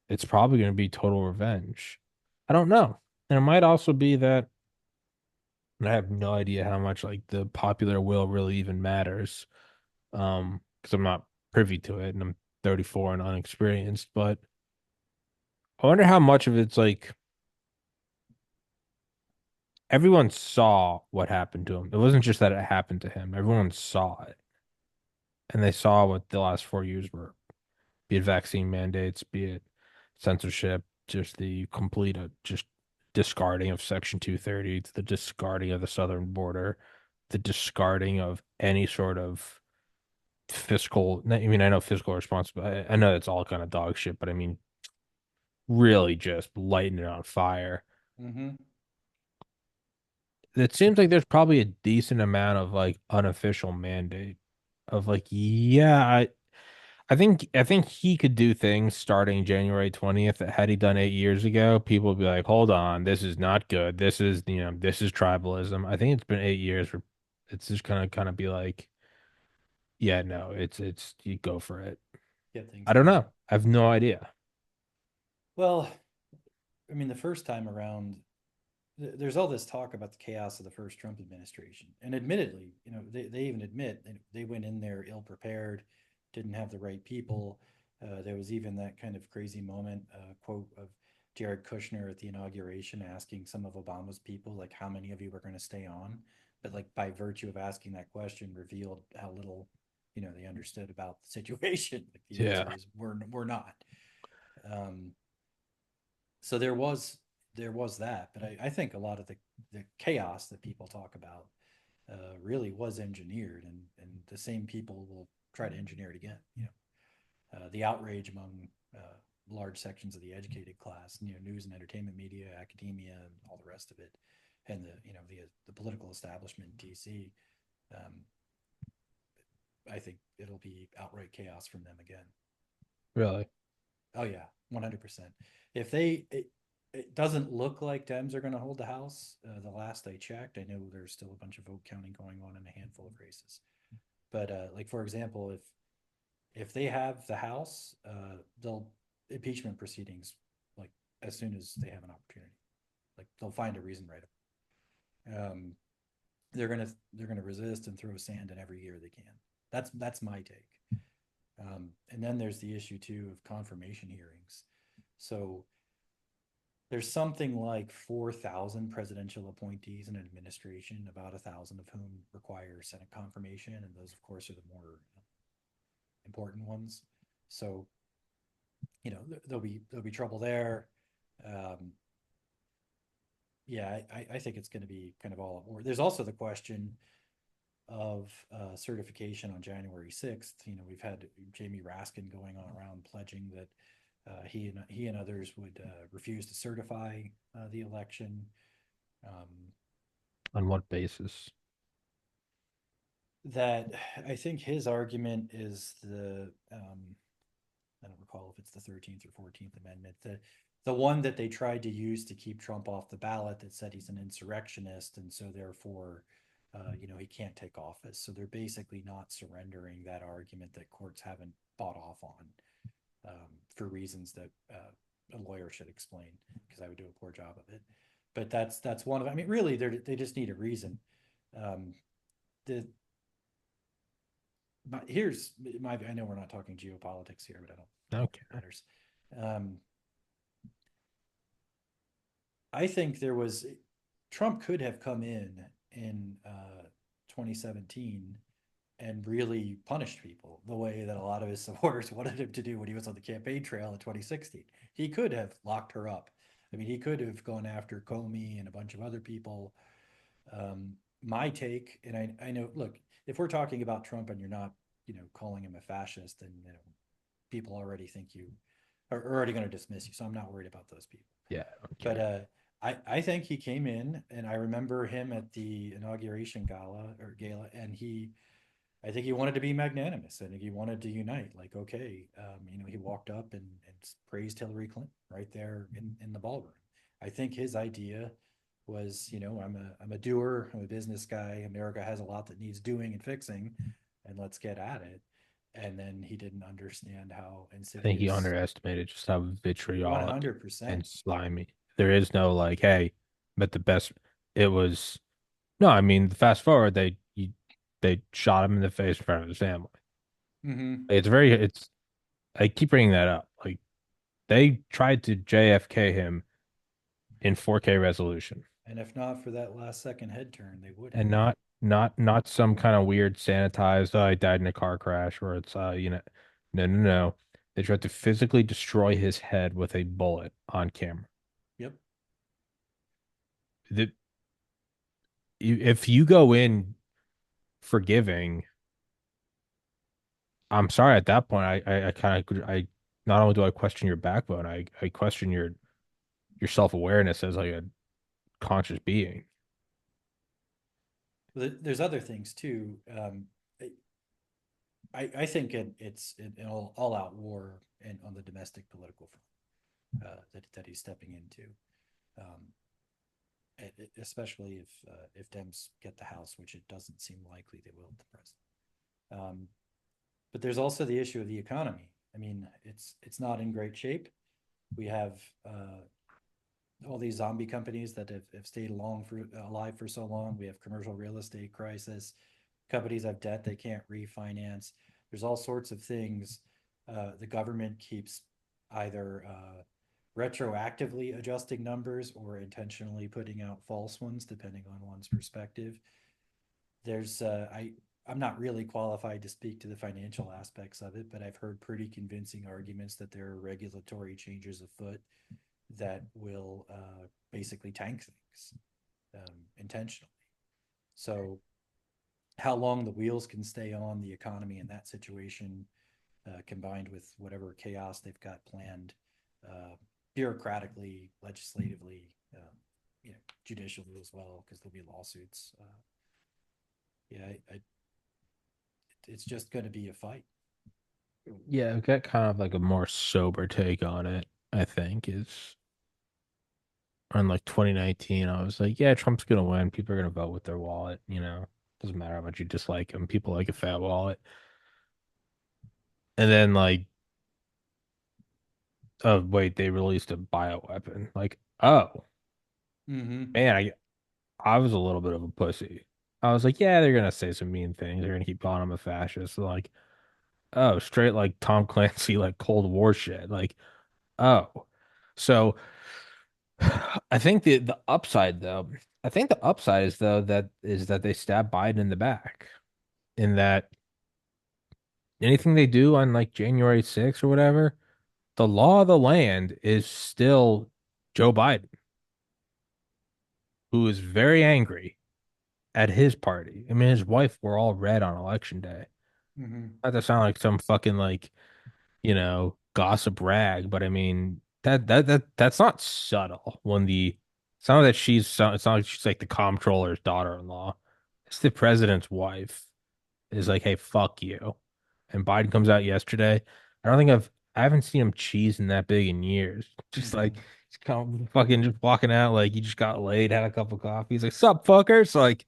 it's probably going to be total revenge. I don't know. And it might also be that I have no idea how much like the popular will really even matters. Because I'm not privy to it and I'm 34 and unexperienced, but I wonder how much of it's like everyone saw what happened to him. It wasn't just that it happened to him. Everyone saw it. And they saw what the last 4 years were, be it vaccine mandates, be it censorship, just the complete just discarding of Section 230, the discarding of the southern border, the discarding of any sort of fiscal. I mean, I know fiscal responsibility. I know it's all kind of dog shit, but I mean, really just lighting it on fire. Hmm. It seems like there's probably a decent amount of like unofficial mandate of like, yeah, I think he could do things starting January 20th that had he done 8 years ago, people would be like, hold on, this is not good. This is tribalism. I think it's been 8 years for it's just gonna kind of be like, yeah, no, it's you go for it. Get things I don't going. know. I have no idea. Well, I mean, the first time around, there's all this talk about the chaos of the first Trump administration. And admittedly, they even admit they went in there ill prepared, didn't have the right people. There was even that kind of crazy moment, quote of Jared Kushner at the inauguration asking some of Obama's people, like, how many of you were going to stay on? But, like, by virtue of asking that question, revealed how little, they understood about the situation. Like, the Yeah, answer is we're not. Um, so there was that, but I think a lot of the chaos that people talk about really was engineered, and the same people will try to engineer it again. The outrage among large sections of the educated class, news and entertainment media, academia, and all the rest of it, and the political establishment in DC. Um, I think it'll be outright chaos from them again. really. Oh yeah, 100%. If it doesn't look like Dems are going to hold the House. The last I checked, I know there's still a bunch of vote counting going on in a handful of races. But like for example, if they have the House, they'll impeachment proceedings like as soon as they have an opportunity. Like they'll find a reason right. Um, they're gonna resist and throw sand in every year they can. That's my take. And then there's the issue too of confirmation hearings. So there's something like 4,000 presidential appointees in an administration, about 1,000 of whom require Senate confirmation, and those, of course, are the more important ones. So, there'll be trouble there. Um, yeah, I think it's going to be kind of all. Or there's also the question of certification on January 6th. We've had Jamie Raskin going on around pledging that he and others would refuse to certify the election. Um, On what basis? that I think his argument is I don't recall if it's the 13th or 14th Amendment, the one that they tried to use to keep Trump off the ballot, that said he's an insurrectionist and so therefore he can't take office. So they're basically not surrendering that argument that courts haven't bought off on, for reasons that a lawyer should explain, because I would do a poor job of it. But that's one of. I mean, really, they just need a reason. Um, the but here's my. I know we're not talking geopolitics here, but I don't think it Okay. matters. Um, I think Trump could have come in 2017 and really punished people the way that a lot of his supporters wanted him to do when he was on the campaign trail in 2016. He could have locked her up. I mean, he could have gone after Comey and a bunch of other people. My take, and I know, look, if we're talking about Trump and you're not, calling him a fascist, then people already think you are already going to dismiss you. So I'm not worried about those people. Yeah, I don't But care. I think he came in, and I remember him at the inauguration gala, and I think he wanted to be magnanimous. I think he wanted to unite. Like, okay, he walked up and praised Hillary Clinton right there in the ballroom. I think his idea was, I'm a doer, I'm a business guy. America has a lot that needs doing and fixing, and let's get at it. And then he didn't understand how I think he insidious. underestimated just how vitriolic and 100%. slimy. There is no like, hey, but the best. It was no. I mean, fast forward, they shot him in the face in front of his family. Hmm. It's very. It's. I keep bringing that up. Like they tried to JFK him in 4K resolution, And if not for that last second head turn, they would and have. not some kind of weird sanitized. Oh, I died in a car crash, where it's no, no, no. They tried to physically destroy his head with a bullet on camera. Yep. The, if you go in forgiving, I'm sorry at that point. I kind of I not only do I question your backbone, I question your self-awareness as like a conscious being. There's other things too. I think it's an all out war on the domestic political front that he's stepping into, um, especially if Dems get the House, which it doesn't seem likely they will at the present. But there's also the issue of the economy. I mean, it's not in great shape. We have all these zombie companies that have stayed alive for so long. We have commercial real estate crisis. Companies have debt they can't refinance. There's all sorts of things. The government keeps either retroactively adjusting numbers or intentionally putting out false ones, depending on one's perspective. I'm not really qualified to speak to the financial aspects of it, but I've heard pretty convincing arguments that there are regulatory changes afoot that will basically tank things intentionally. So, how long the wheels can stay on the economy in that situation, combined with whatever chaos they've got planned, uh, bureaucratically, legislatively, judicially as well, because there'll be lawsuits. Yeah, it's just going to be a fight. Yeah, I've got kind of like a more sober take on it, I think, is on like 2019. I was like, yeah, Trump's gonna win. People are gonna vote with their wallet, you know. Doesn't matter how much you dislike him. People like a fat wallet. And then like, oh wait, they released a bioweapon. Like, oh Mm-hmm. man, I was a little bit of a pussy. I was like, yeah, they're gonna say some mean things. They're gonna keep calling him a fascist. So like, oh, straight like Tom Clancy, like Cold War shit. Like, oh. So I think the upside though, I think the upside is though that they stab Biden in the back. In that anything they do on like January 6th or whatever, the law of the land is still Joe Biden, who is very angry at his party. I mean, his wife were all red on election day. Mm-hmm. Not to sound like some fucking like, gossip rag, but I mean that's not subtle when it's not that it's not like she's like the comptroller's daughter-in-law. It's the president's wife is like, hey, fuck you. And Biden comes out yesterday. I don't think I haven't seen him cheesing that big in years. Just like Mm-hmm. he's kind of fucking just walking out like he just got laid, had a cup of coffee. He's like, sup, fuckers? Like,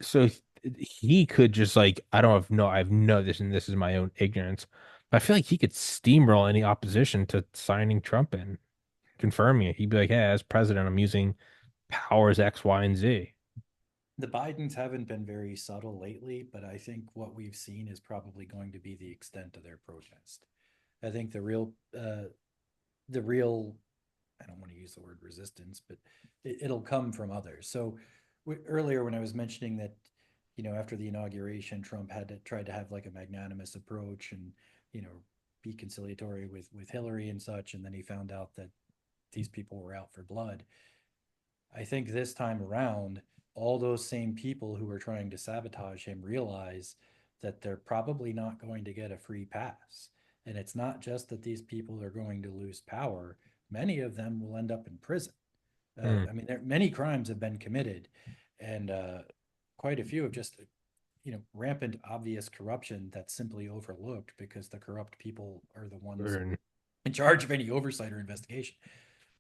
so he could just like, I don't have no, I have no this, and this is my own ignorance. But I feel like he could steamroll any opposition to signing Trump in, confirming it. He'd be like, hey, as president, I'm using powers X, Y, and Z. The Bidens haven't been very subtle lately, but I think what we've seen is probably going to be the extent of their protest. I think the real, I don't want to use the word resistance, but it'll come from others. So earlier when I was mentioning that, after the inauguration, Trump tried to have like a magnanimous approach and, be conciliatory with Hillary and such, and then he found out that these people were out for blood. I think this time around, all those same people who were trying to sabotage him realize that they're probably not going to get a free pass. And it's not just that these people are going to lose power, many of them will end up in prison. Hmm. I mean, many crimes have been committed, and quite a few have just, rampant, obvious corruption that's simply overlooked because the corrupt people are the ones Or- in charge of any oversight or investigation.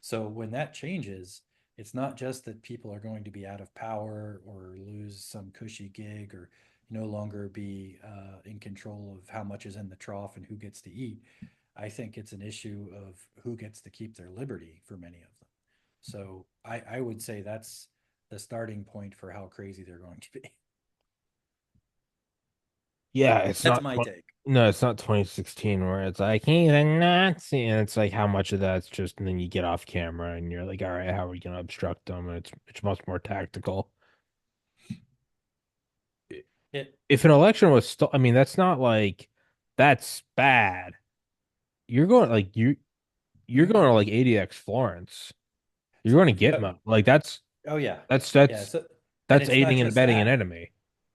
So when that changes, it's not just that people are going to be out of power or lose some cushy gig or no longer be in control of how much is in the trough and who gets to eat. I think it's an issue of who gets to keep their liberty for many of them. So I would say that's the starting point for how crazy they're going to be. Yeah, it's That's not my take. no, it's not 2016 where it's like he's a Nazi, and it's like how much of that's just, and then you get off camera and you're like, all right, how are we gonna obstruct them? And it's much more tactical. It, If an election was still, I mean, that's not like that's bad. You're going like you're going to like ADX Florence. You're going to oh, Gitmo. Like that's oh yeah, that's yeah. that's So, and that's it's not aiding and just abetting an that. enemy.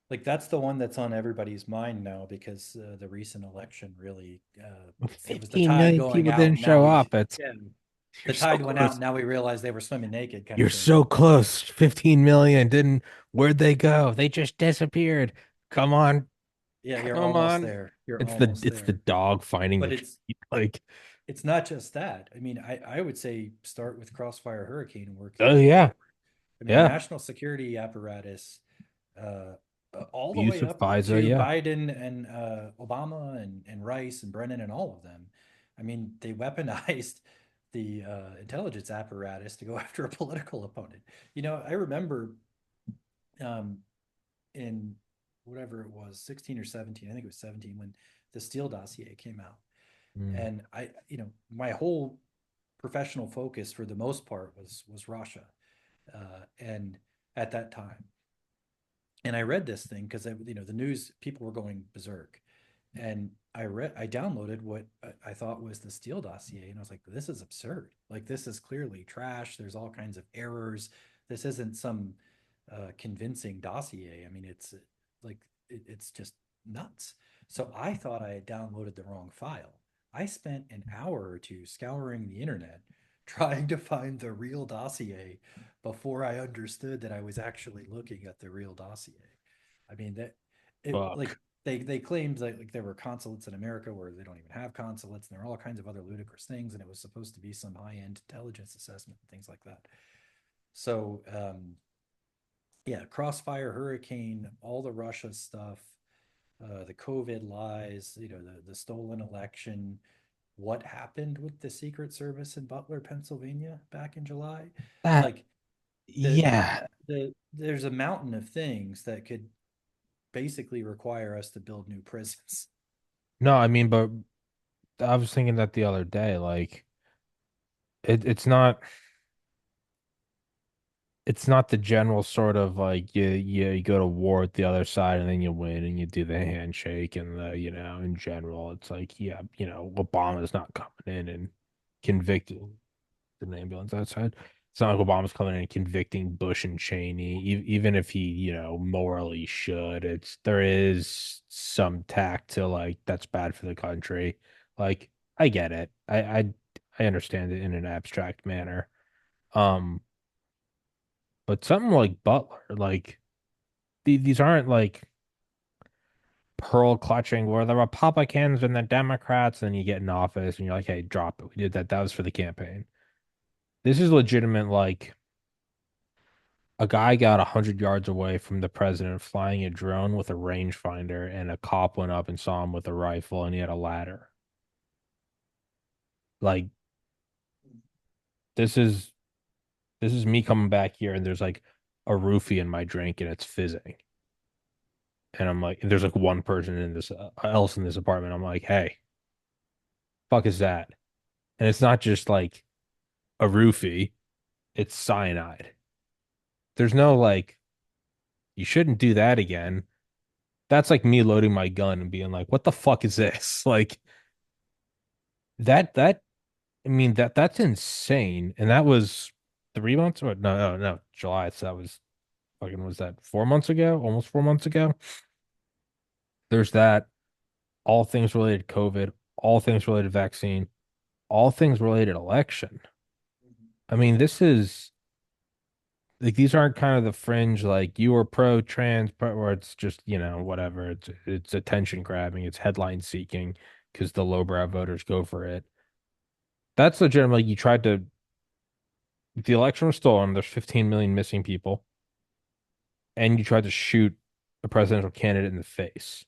Like that's the one that's on everybody's mind now because the recent election really it was the 15 tide million going people out. didn't Now show we up. It's yeah, you're the so tide went out. close. And now we realize they were swimming naked, kind You're of thing. so close. 15 million didn't. Where'd they go? They just disappeared. Come on. Yeah, you're Come almost on. there. You're It's almost the there. dog finding the But sheep. Like, it's not just that. I mean, I would say start with Crossfire Hurricane and work your oh way yeah. forward. I mean, the Yeah. national security apparatus, uh, all the Use way of up FISA, to yeah. Biden and Obama and Rice and Brennan and all of them. I mean, they weaponized the intelligence apparatus to go after a political opponent. I remember um, in whatever it was, 16 or 17, I think it was 17, when the Steele dossier came out. Mm. And my whole professional focus for the most part was Russia. And at that time, and I read this thing because the news people were going berserk, and I downloaded what I thought was the Steele dossier, and I was like, this is absurd. Like this is clearly trash. There's all kinds of errors. This isn't some convincing dossier. I mean, it's just nuts. So I thought I had downloaded the wrong file. I spent an hour or two scouring the internet trying to find the real dossier before I understood that I was actually looking at the real dossier. I mean that it like Fuck. they claimed like there were consulates in America where they don't even have consulates, and there are all kinds of other ludicrous things, and it was supposed to be some high-end intelligence assessment and things like that. So yeah, Crossfire Hurricane, all the Russia stuff, the COVID lies, the stolen election, what happened with the Secret Service in Butler, Pennsylvania back in July. That, Like the yeah. there's a mountain of things that could basically require us to build new prisons. No, I mean, but I was thinking that the other day. Like, it's not the general sort of like you go to war with the other side and then you win and you do the handshake and in general it's like yeah, Obama's not coming in and convicting an ambulance outside. It's not like Obama's coming in and convicting Bush and Cheney, even if he, morally should. There is some tact to like that's bad for the country. Like I get it. I understand it in an abstract manner. Um, but something like Butler, like these aren't like pearl clutching where the Republicans and the Democrats, and you get in office and you're like, hey, drop it. We did that. That was for the campaign. This is legitimate, like a guy got 100 yards away from the president flying a drone with a rangefinder, and a cop went up and saw him with a rifle, and he had a ladder. Like this is this is me coming back here, and there's like a roofie in my drink, and it's fizzing. And I'm like, there's like one person in this else in this apartment. I'm like, hey, fuck is that? And it's not just like a roofie, it's cyanide. There's no like, you shouldn't do that again. That's like me loading my gun and being like, what the fuck is this? Like that I mean that's insane. And that was 3 months or no, July. So that was fucking was that 4 months ago? Almost 4 months ago. There's that. All things related to COVID, all things related to vaccine, all things related to election. I mean, this is Like these aren't kind of the fringe like you were pro trans, pro, or it's just, whatever. It's attention grabbing, it's headline seeking because the lowbrow voters go for it. That's legitimately you tried to the election was stolen. There's 15 million missing people, and you tried to shoot a presidential candidate in the face.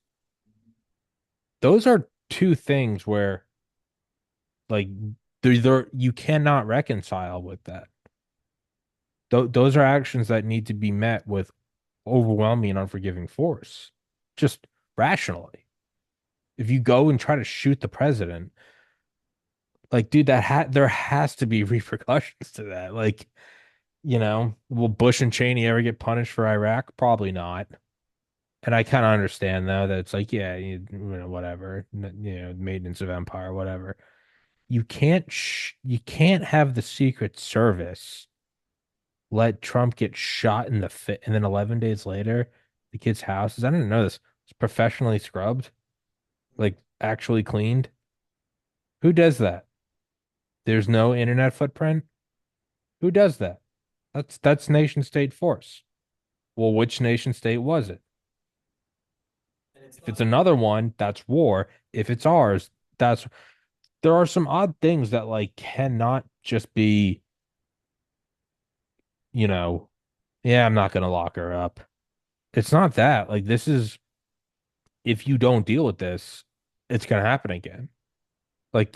Those are two things where like you cannot reconcile with that. Those are actions that need to be met with overwhelming and unforgiving force, just rationally. If you go and try to shoot the president, like, dude, there has to be repercussions to that. Like, will Bush and Cheney ever get punished for Iraq? Probably not. And I kind of understand though that it's like, yeah, whatever, maintenance of empire, whatever. You can't have the Secret Service let Trump get shot in the fit, and then 11 days later, the kid's house is, I didn't know this, it's professionally scrubbed, like actually cleaned. Who does that? There's no internet footprint. Who does that? That's nation state force. Well, which nation state was it? And it's If it's not another one, that's war. If it's ours, that's there are some odd things that like cannot just be, you know, yeah, I'm not gonna lock her up. It's not that. Like this is if you don't deal with this, it's gonna happen again. Like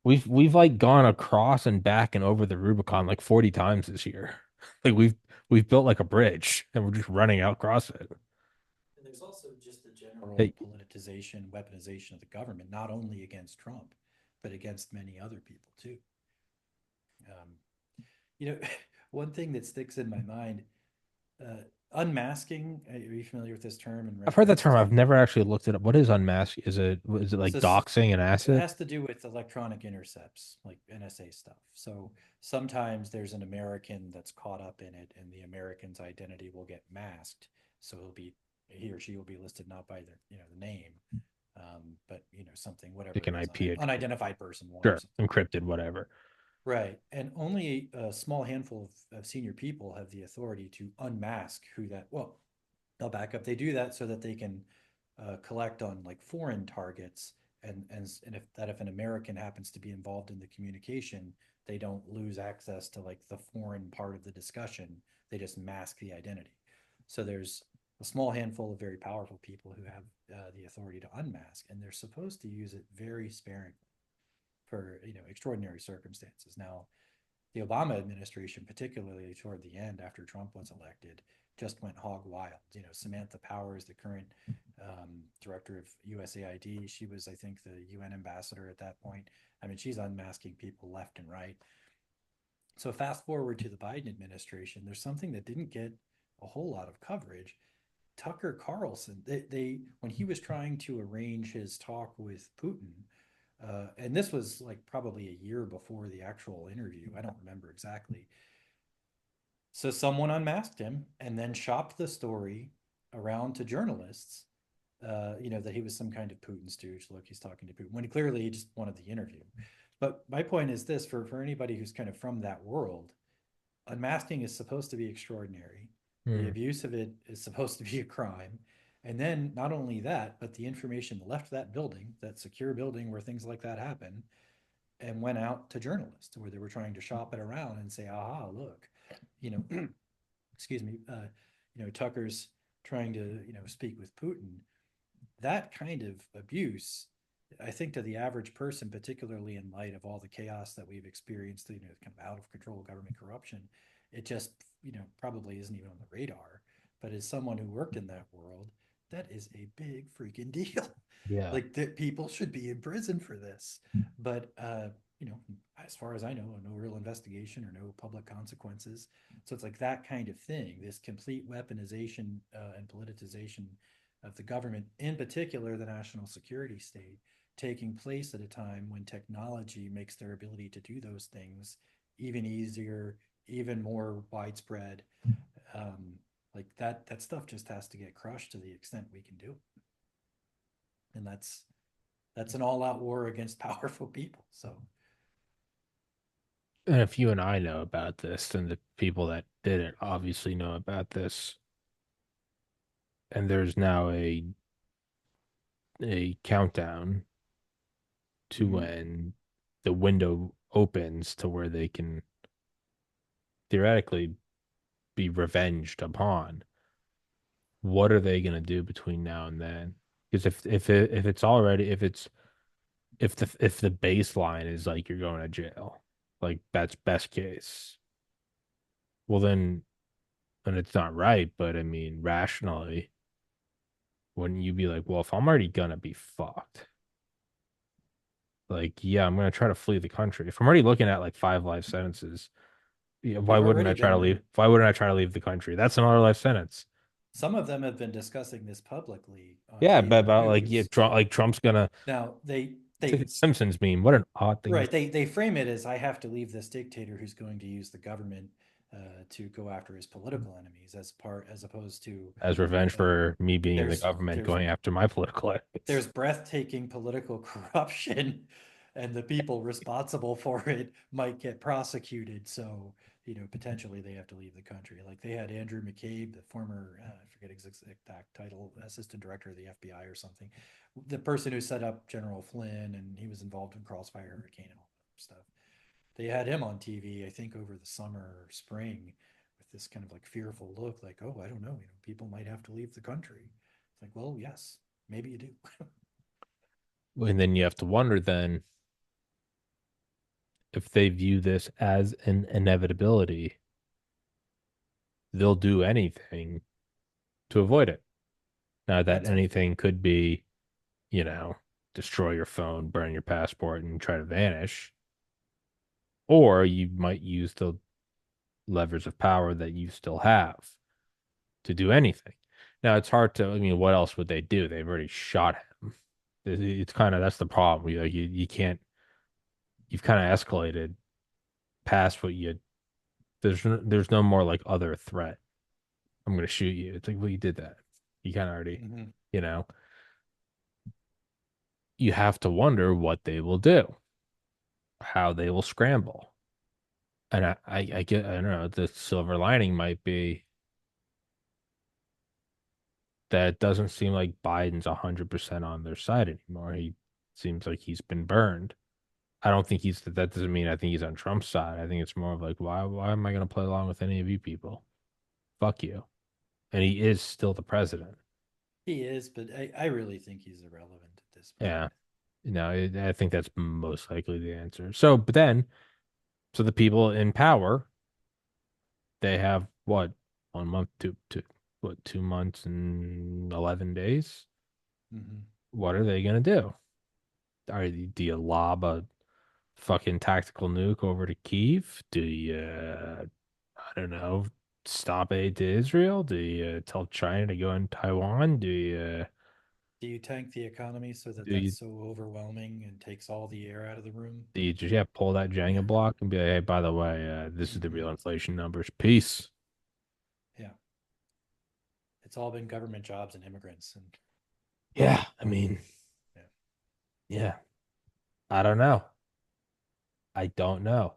we've like gone across and back and over the Rubicon like 40 times this year. Like we've built like a bridge and we're just running out across it. And there's also just the general Hey, politicization, weaponization of the government, not only against Trump, but against many other people too. Um, you know, one thing that sticks in my mind, uh, unmasking. Are you familiar with this term in I've heard that reference term. I've to? never actually looked it up. What is unmask? Is it like So doxing an it asset? has to do with electronic intercepts, like NSA stuff. So sometimes there's an American that's caught up in it, and the American's identity will get masked. So he or she will be listed not by their, the name, but something, whatever Like it an is, IP, unidentified person one or sure, something. encrypted, whatever. Right. And only a small handful of senior people have the authority to unmask who that, well, they'll back up. They do that so that they can collect on like foreign targets. And if an American happens to be involved in the communication, they don't lose access to like the foreign part of the discussion. They just mask the identity. So there's a small handful of very powerful people who have the authority to unmask, and they're supposed to use it very sparingly for extraordinary circumstances. Now, the Obama administration, particularly toward the end after Trump was elected, just went hog wild. Samantha Powers, the current director of USAID, she was, I think, the UN ambassador at that point. I mean, she's unmasking people left and right. So fast forward to the Biden administration, there's something that didn't get a whole lot of coverage. Tucker Carlson, they when he was trying to arrange his talk with Putin, and this was like probably a year before the actual interview. I don't remember exactly. So someone unmasked him and then shopped the story around to journalists. That he was some kind of Putin stooge. Look, he's talking to Putin when clearly he just wanted the interview. But my point is this: for anybody who's kind of from that world, unmasking is supposed to be extraordinary. The Hmm. abuse of it is supposed to be a crime. And then not only that, but the information left that building, that secure building where things like that happen, and went out to journalists where they were trying to shop it around and say, aha, look, you know, excuse me, Tucker's trying to, speak with Putin. That kind of abuse, I think, to the average person, particularly in light of all the chaos that we've experienced, kind of out of control government corruption, it just, probably isn't even on the radar. But as someone who worked in that world, that is a big freaking deal. Yeah. Like that people should be in prison for this. But you know, as far as I know, no real investigation or no public consequences. So it's like that kind of thing, this complete weaponization and politicization of the government, in particular the national security state, taking place at a time when technology makes their ability to do those things even easier, even more widespread. Like that stuff just has to get crushed to the extent we can do it. And that's an all-out war against powerful people. So And if you and I know about this, then the people that didn't obviously know about this. And there's now a countdown to Hmm. when the window opens to where they can theoretically be revenged upon. What are they going to do between now and then? Because if it's already if the baseline is like you're going to jail, like that's best case. Well then, and it's not right, but I mean rationally, wouldn't you be like, well, if I'm already gonna be fucked, like yeah, I'm gonna try to flee the country. If I'm already looking at like 5 life sentences, yeah, why They've wouldn't I already try to been, leave? Why wouldn't I try to leave the country? That's another life sentence. some of them have been discussing this publicly on Yeah, but cable about like yeah, news. Trump's gonna. Now It's like they a Simpsons meme. What an odd thing to right, they frame it as I have to leave this dictator who's going to use the government to go after his political enemies as opposed to as revenge uh, for me being in the there's government there's going after my political enemies. there's breathtaking political corruption and the people responsible for it might get prosecuted. So, potentially they have to leave the country. Like they had Andrew McCabe, the former, I forget his exact title, assistant director of the FBI or something, the person who set up General Flynn, and he was involved in Crossfire Hurricane and all that stuff. They had him on TV, I think, over the summer or spring with this kind of like fearful look, like, oh, I don't know, people might have to leave the country. It's like, well, yes, maybe you do. And then you have to wonder then if they view this as an inevitability, they'll do anything to avoid it. Now that That's anything could be, you know, destroy your phone, burn your passport, and try to vanish, or you might use the levers of power that you still have to do anything. Now it's hard to, I mean, what else would they do? They've already shot him. It's kind of that's the problem. You can't. You've kind of escalated past what you. There's no more like other threat. I'm gonna shoot you. It's like, well, you did that. You kind of already, mm-hmm. you know. You have to wonder what they will do, how they will scramble. And I get, I don't know, the silver lining might be that it doesn't seem like Biden's 100% on their side anymore. He seems like he's been burned. I don't think that doesn't mean I think he's on Trump's side. I think it's more of like, why am I going to play along with any of you people? Fuck you. And he is still the president. He is, but I really think he's irrelevant at this point. Yeah. I think that's most likely the answer. So, but then, so the people in power, they have what, 1 month to what, 2 months and 11 days? Mm-hmm. What are they going to do? Do you lob a fucking tactical nuke over to Kiev? Do you, I don't know, stop aid to Israel? Do you tell China to go in Taiwan? Do you tank the economy so that Do that's you, so overwhelming and takes all the air out of the room? do you just yeah, pull that Yeah. Jenga block and be like, hey, by the way, this is the Mm-hmm. real inflation numbers. Peace. Yeah. It's all been government jobs and immigrants. And Yeah, I mean, yeah. yeah, I don't know. I don't know.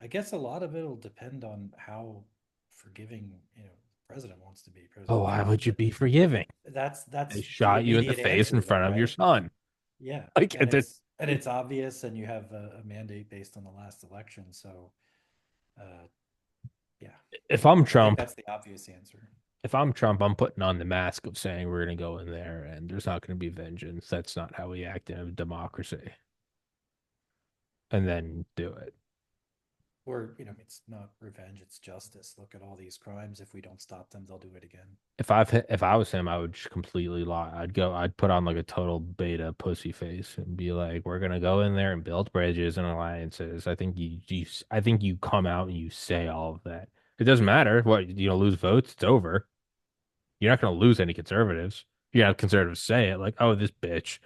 I guess a lot of it will depend on how forgiving, the president wants to be, Oh, President why Trump. would you But be forgiving? that's They that's the shot you in the immediate face in answer though, front of your right? son. Yeah. Like, And it's obvious, and you have a mandate based on the last election. So uh yeah, if I'm I think Trump, that's the obvious answer. I'm putting on the mask of saying we're going to go in there and there's not going to be vengeance. That's not how we act in a democracy. And then do it. Or, it's not revenge, it's justice. Look at all these crimes. If we don't stop them, they'll do it again. If I was him, I would just completely lie. I'd put on like a total beta pussy face and be like, we're gonna go in there and build bridges and alliances. I think you come out and you say all of that. It doesn't matter what, lose votes. It's over. You're not gonna lose any conservatives. You have conservatives say it like, oh, this bitch.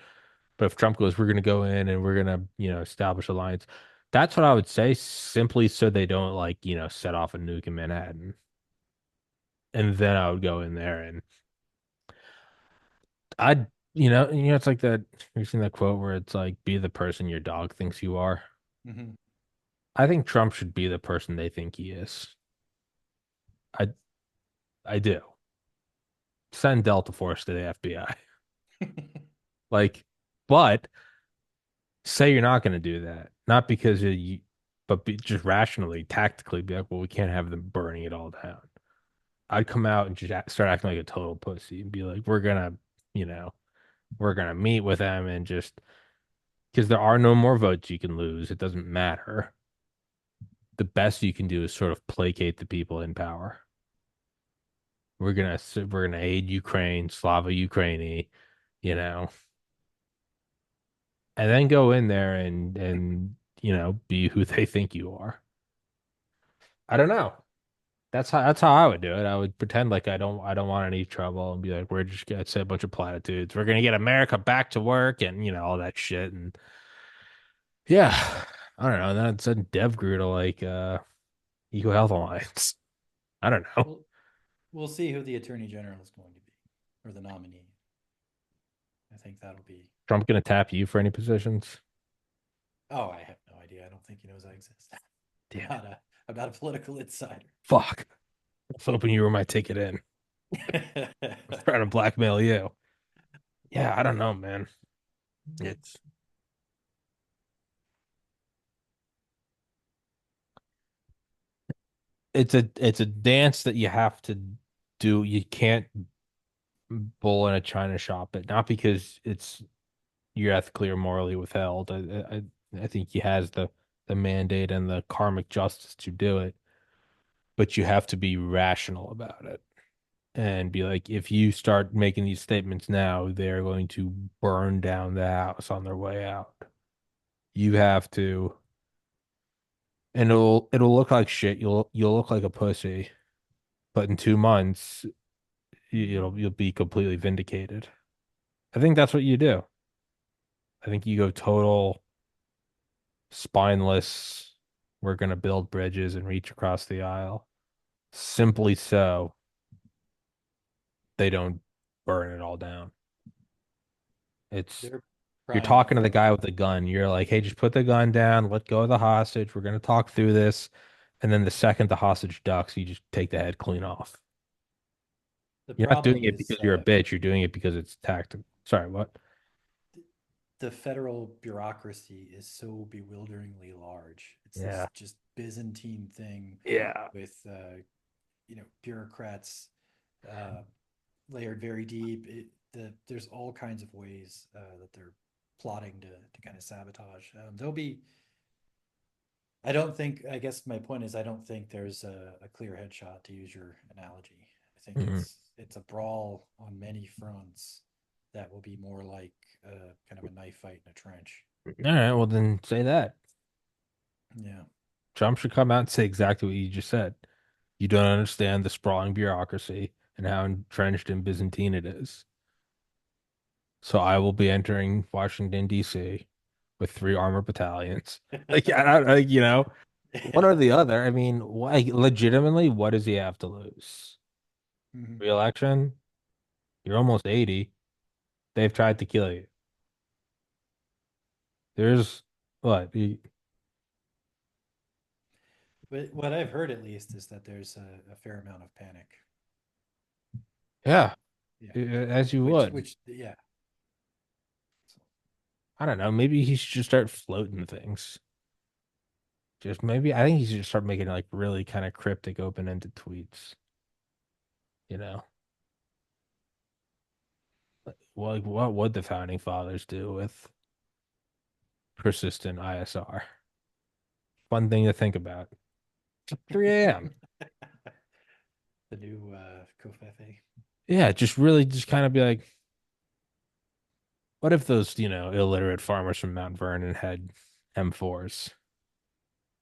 But if Trump goes, we're gonna go in and we're gonna, establish alliance. That's what I would say, simply so they don't like, set off a nuke in Manhattan. And then I would go in there and I'd, it's like that. You've seen that quote where it's like, be the person your dog thinks you are. Hmm. I think Trump should be the person they think he is. I I do. Send Delta Force to the FBI. Like, but say you're not going to do that. Not because you, but just rationally, tactically be like, well, we can't have them burning it all down. I'd come out and just start acting like a total pussy and be like, you know, we're gonna meet with them and just because there are no more votes you can lose. It doesn't matter. The best you can do is sort of placate the people in power. We're gonna aid Ukraine, Slava Ukraini, you know, and then go in there and be who they think you are. I don't know. That's how I would do it. I would pretend like I don't want any trouble and be like, we're just gonna say a bunch of platitudes. We're gonna get America back to work and all that shit. And yeah, I don't know. And then send Dev Grew to like Eco Health Alliance. I don't know. We'll we'll see who the attorney general is going to be, or the nominee. I think that'll be. Trump gonna tap you for any positions? Oh, I have no idea. I don't think he knows I exist. I'm Damn it. not a I'm not a political insider. Fuck. I was hoping you were my ticket in. I was trying to blackmail you. Yeah, I don't know, man. It's it's a dance that you have to do. You can't bull in a china shop, but not because you're ethically or morally withheld. I think he has the mandate and the karmic justice to do it, but you have to be rational about it and be like, if you start making these statements now, they're going to burn down the house on their way out. You have to, and it'll look like shit. You'll look like a pussy, but in 2 months, you'll be completely vindicated. I think that's what you do. I think you go total spineless. We're gonna build bridges and reach across the aisle. Simply so they don't burn it all down. It's They're you're primed talking to the for guy with the gun. You're like, hey, just put the gun down, let go of the hostage. We're gonna talk through this. And then the second the hostage ducks, you just take the head clean off. the You're not doing problem it is because you're a bitch. You're doing it because it's tactical. Sorry, what? the federal bureaucracy is so bewilderingly large. It's this Yeah. just Byzantine thing Yeah. with bureaucrats uh, layered very deep. There's all kinds of ways that they're plotting to kind of sabotage. There'll be. I don't think. I guess my point is, I don't think there's a clear headshot to use your analogy. I think Mhm. it's a brawl on many fronts that will be more like kind of a knife fight in a trench. All right, well then say that. Yeah. Trump should come out and say exactly what you just said. You don't understand the sprawling bureaucracy and how entrenched and Byzantine it is. So I will be entering Washington, D.C. with 3 armored battalions. Like, I don't, like, one or the other. I mean, legitimately, what does he have to lose? Mhm. Re-election? You're almost 80. They've tried to kill you. There's what? But what I've heard at least is that there's a fair amount of panic. Yeah, Yeah. as you would. Which yeah. I don't know. Maybe he should just start floating things. Just maybe I think he should start making like really kind of cryptic open-ended tweets, you know. Like what would the founding fathers do with persistent ISR? Fun thing to think about. It's like 3 a.m. The new Kofefe. Yeah, just really just kind of be like, what if those, illiterate farmers from Mount Vernon had M4s?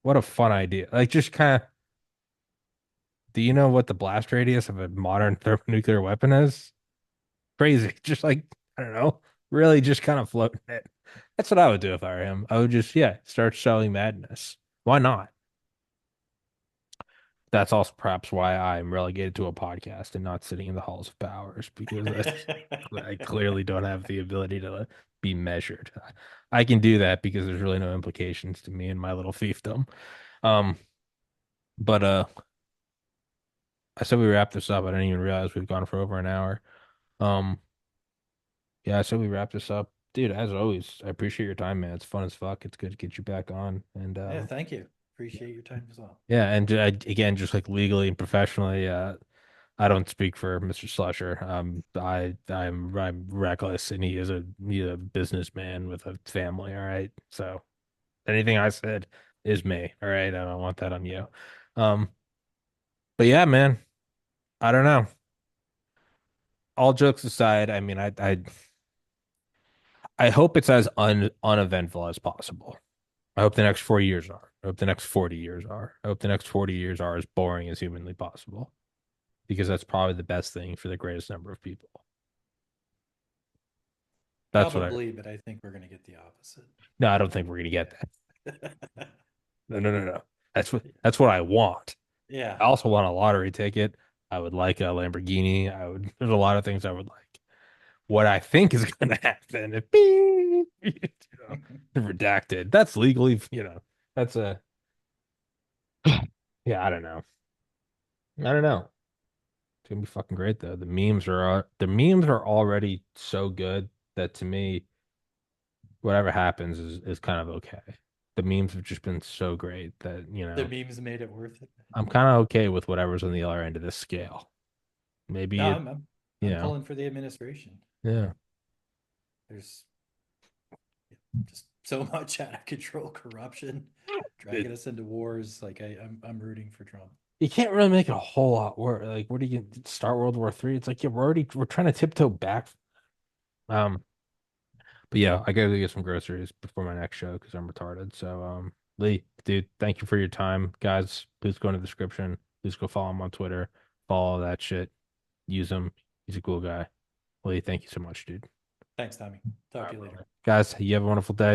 What a fun idea. Like just kind of, do you know what the blast radius of a modern thermonuclear weapon is? Crazy. Just like, I don't know, really just kind of floating it. That's what I would do if I were him. I would just, yeah, start selling madness. Why not? That's also perhaps why I'm relegated to a podcast and not sitting in the halls of powers because I clearly don't have the ability to be measured. I can do that because there's really no implications to me and my little fiefdom. Um, but I said we wrap this up. I didn't even realize we've gone for over an hour. Um, yeah, I said we wrap this up. Dude, as always, I appreciate your time, man. It's fun as fuck. It's good to get you back on. And Yeah, thank you. Appreciate your time as well. yeah, and again, just like legally and professionally, I don't speak for Mr. Slusher. I'm reckless, and he's a businessman with a family. All right, so anything I said is me. All right, I don't want that on you. Um, but yeah, man, I don't know. All jokes aside, I mean, I hope it's as uneventful as possible. I hope the next 4 years are. I hope the next 40 years are. I hope the next 40 years are as boring as humanly possible because that's probably the best thing for the greatest number of people. That's what I. Probably, but I think we're going to get the opposite. No, I don't think we're gonna get that. No, no, no, no. That's what I want. Yeah. I also want a lottery ticket. I would like a Lamborghini. I would. There's a lot of things I would like. What I think is gonna happen, if beep, redacted. That's legally, that's a. Yeah, I don't know. I don't know. It's gonna be fucking great though. The memes are already so good that to me, whatever happens is kind of okay. The memes have just been so great that, The memes made it worth it. I'm kind of okay with whatever's on the other end of this scale. No, Maybe it, you I'm know, pulling for the administration. yeah. There's just so much out of control corruption, It, dragging us into wars. Like I'm rooting for Trump. you can't really make it a whole lot worse. Like, what do you start World War III? It's like, yeah, we're trying to tiptoe back. Um, but yeah, I gotta go get some groceries before my next show because I'm retarded. So, Lee, dude, thank you for your time, guys. Please go in the description. Please go follow him on Twitter. Follow that shit. Use him. He's a cool guy. Lee, thank you so much, dude. Thanks, Tommy. All Talk to right, you later. brother. Guys, you have a wonderful day.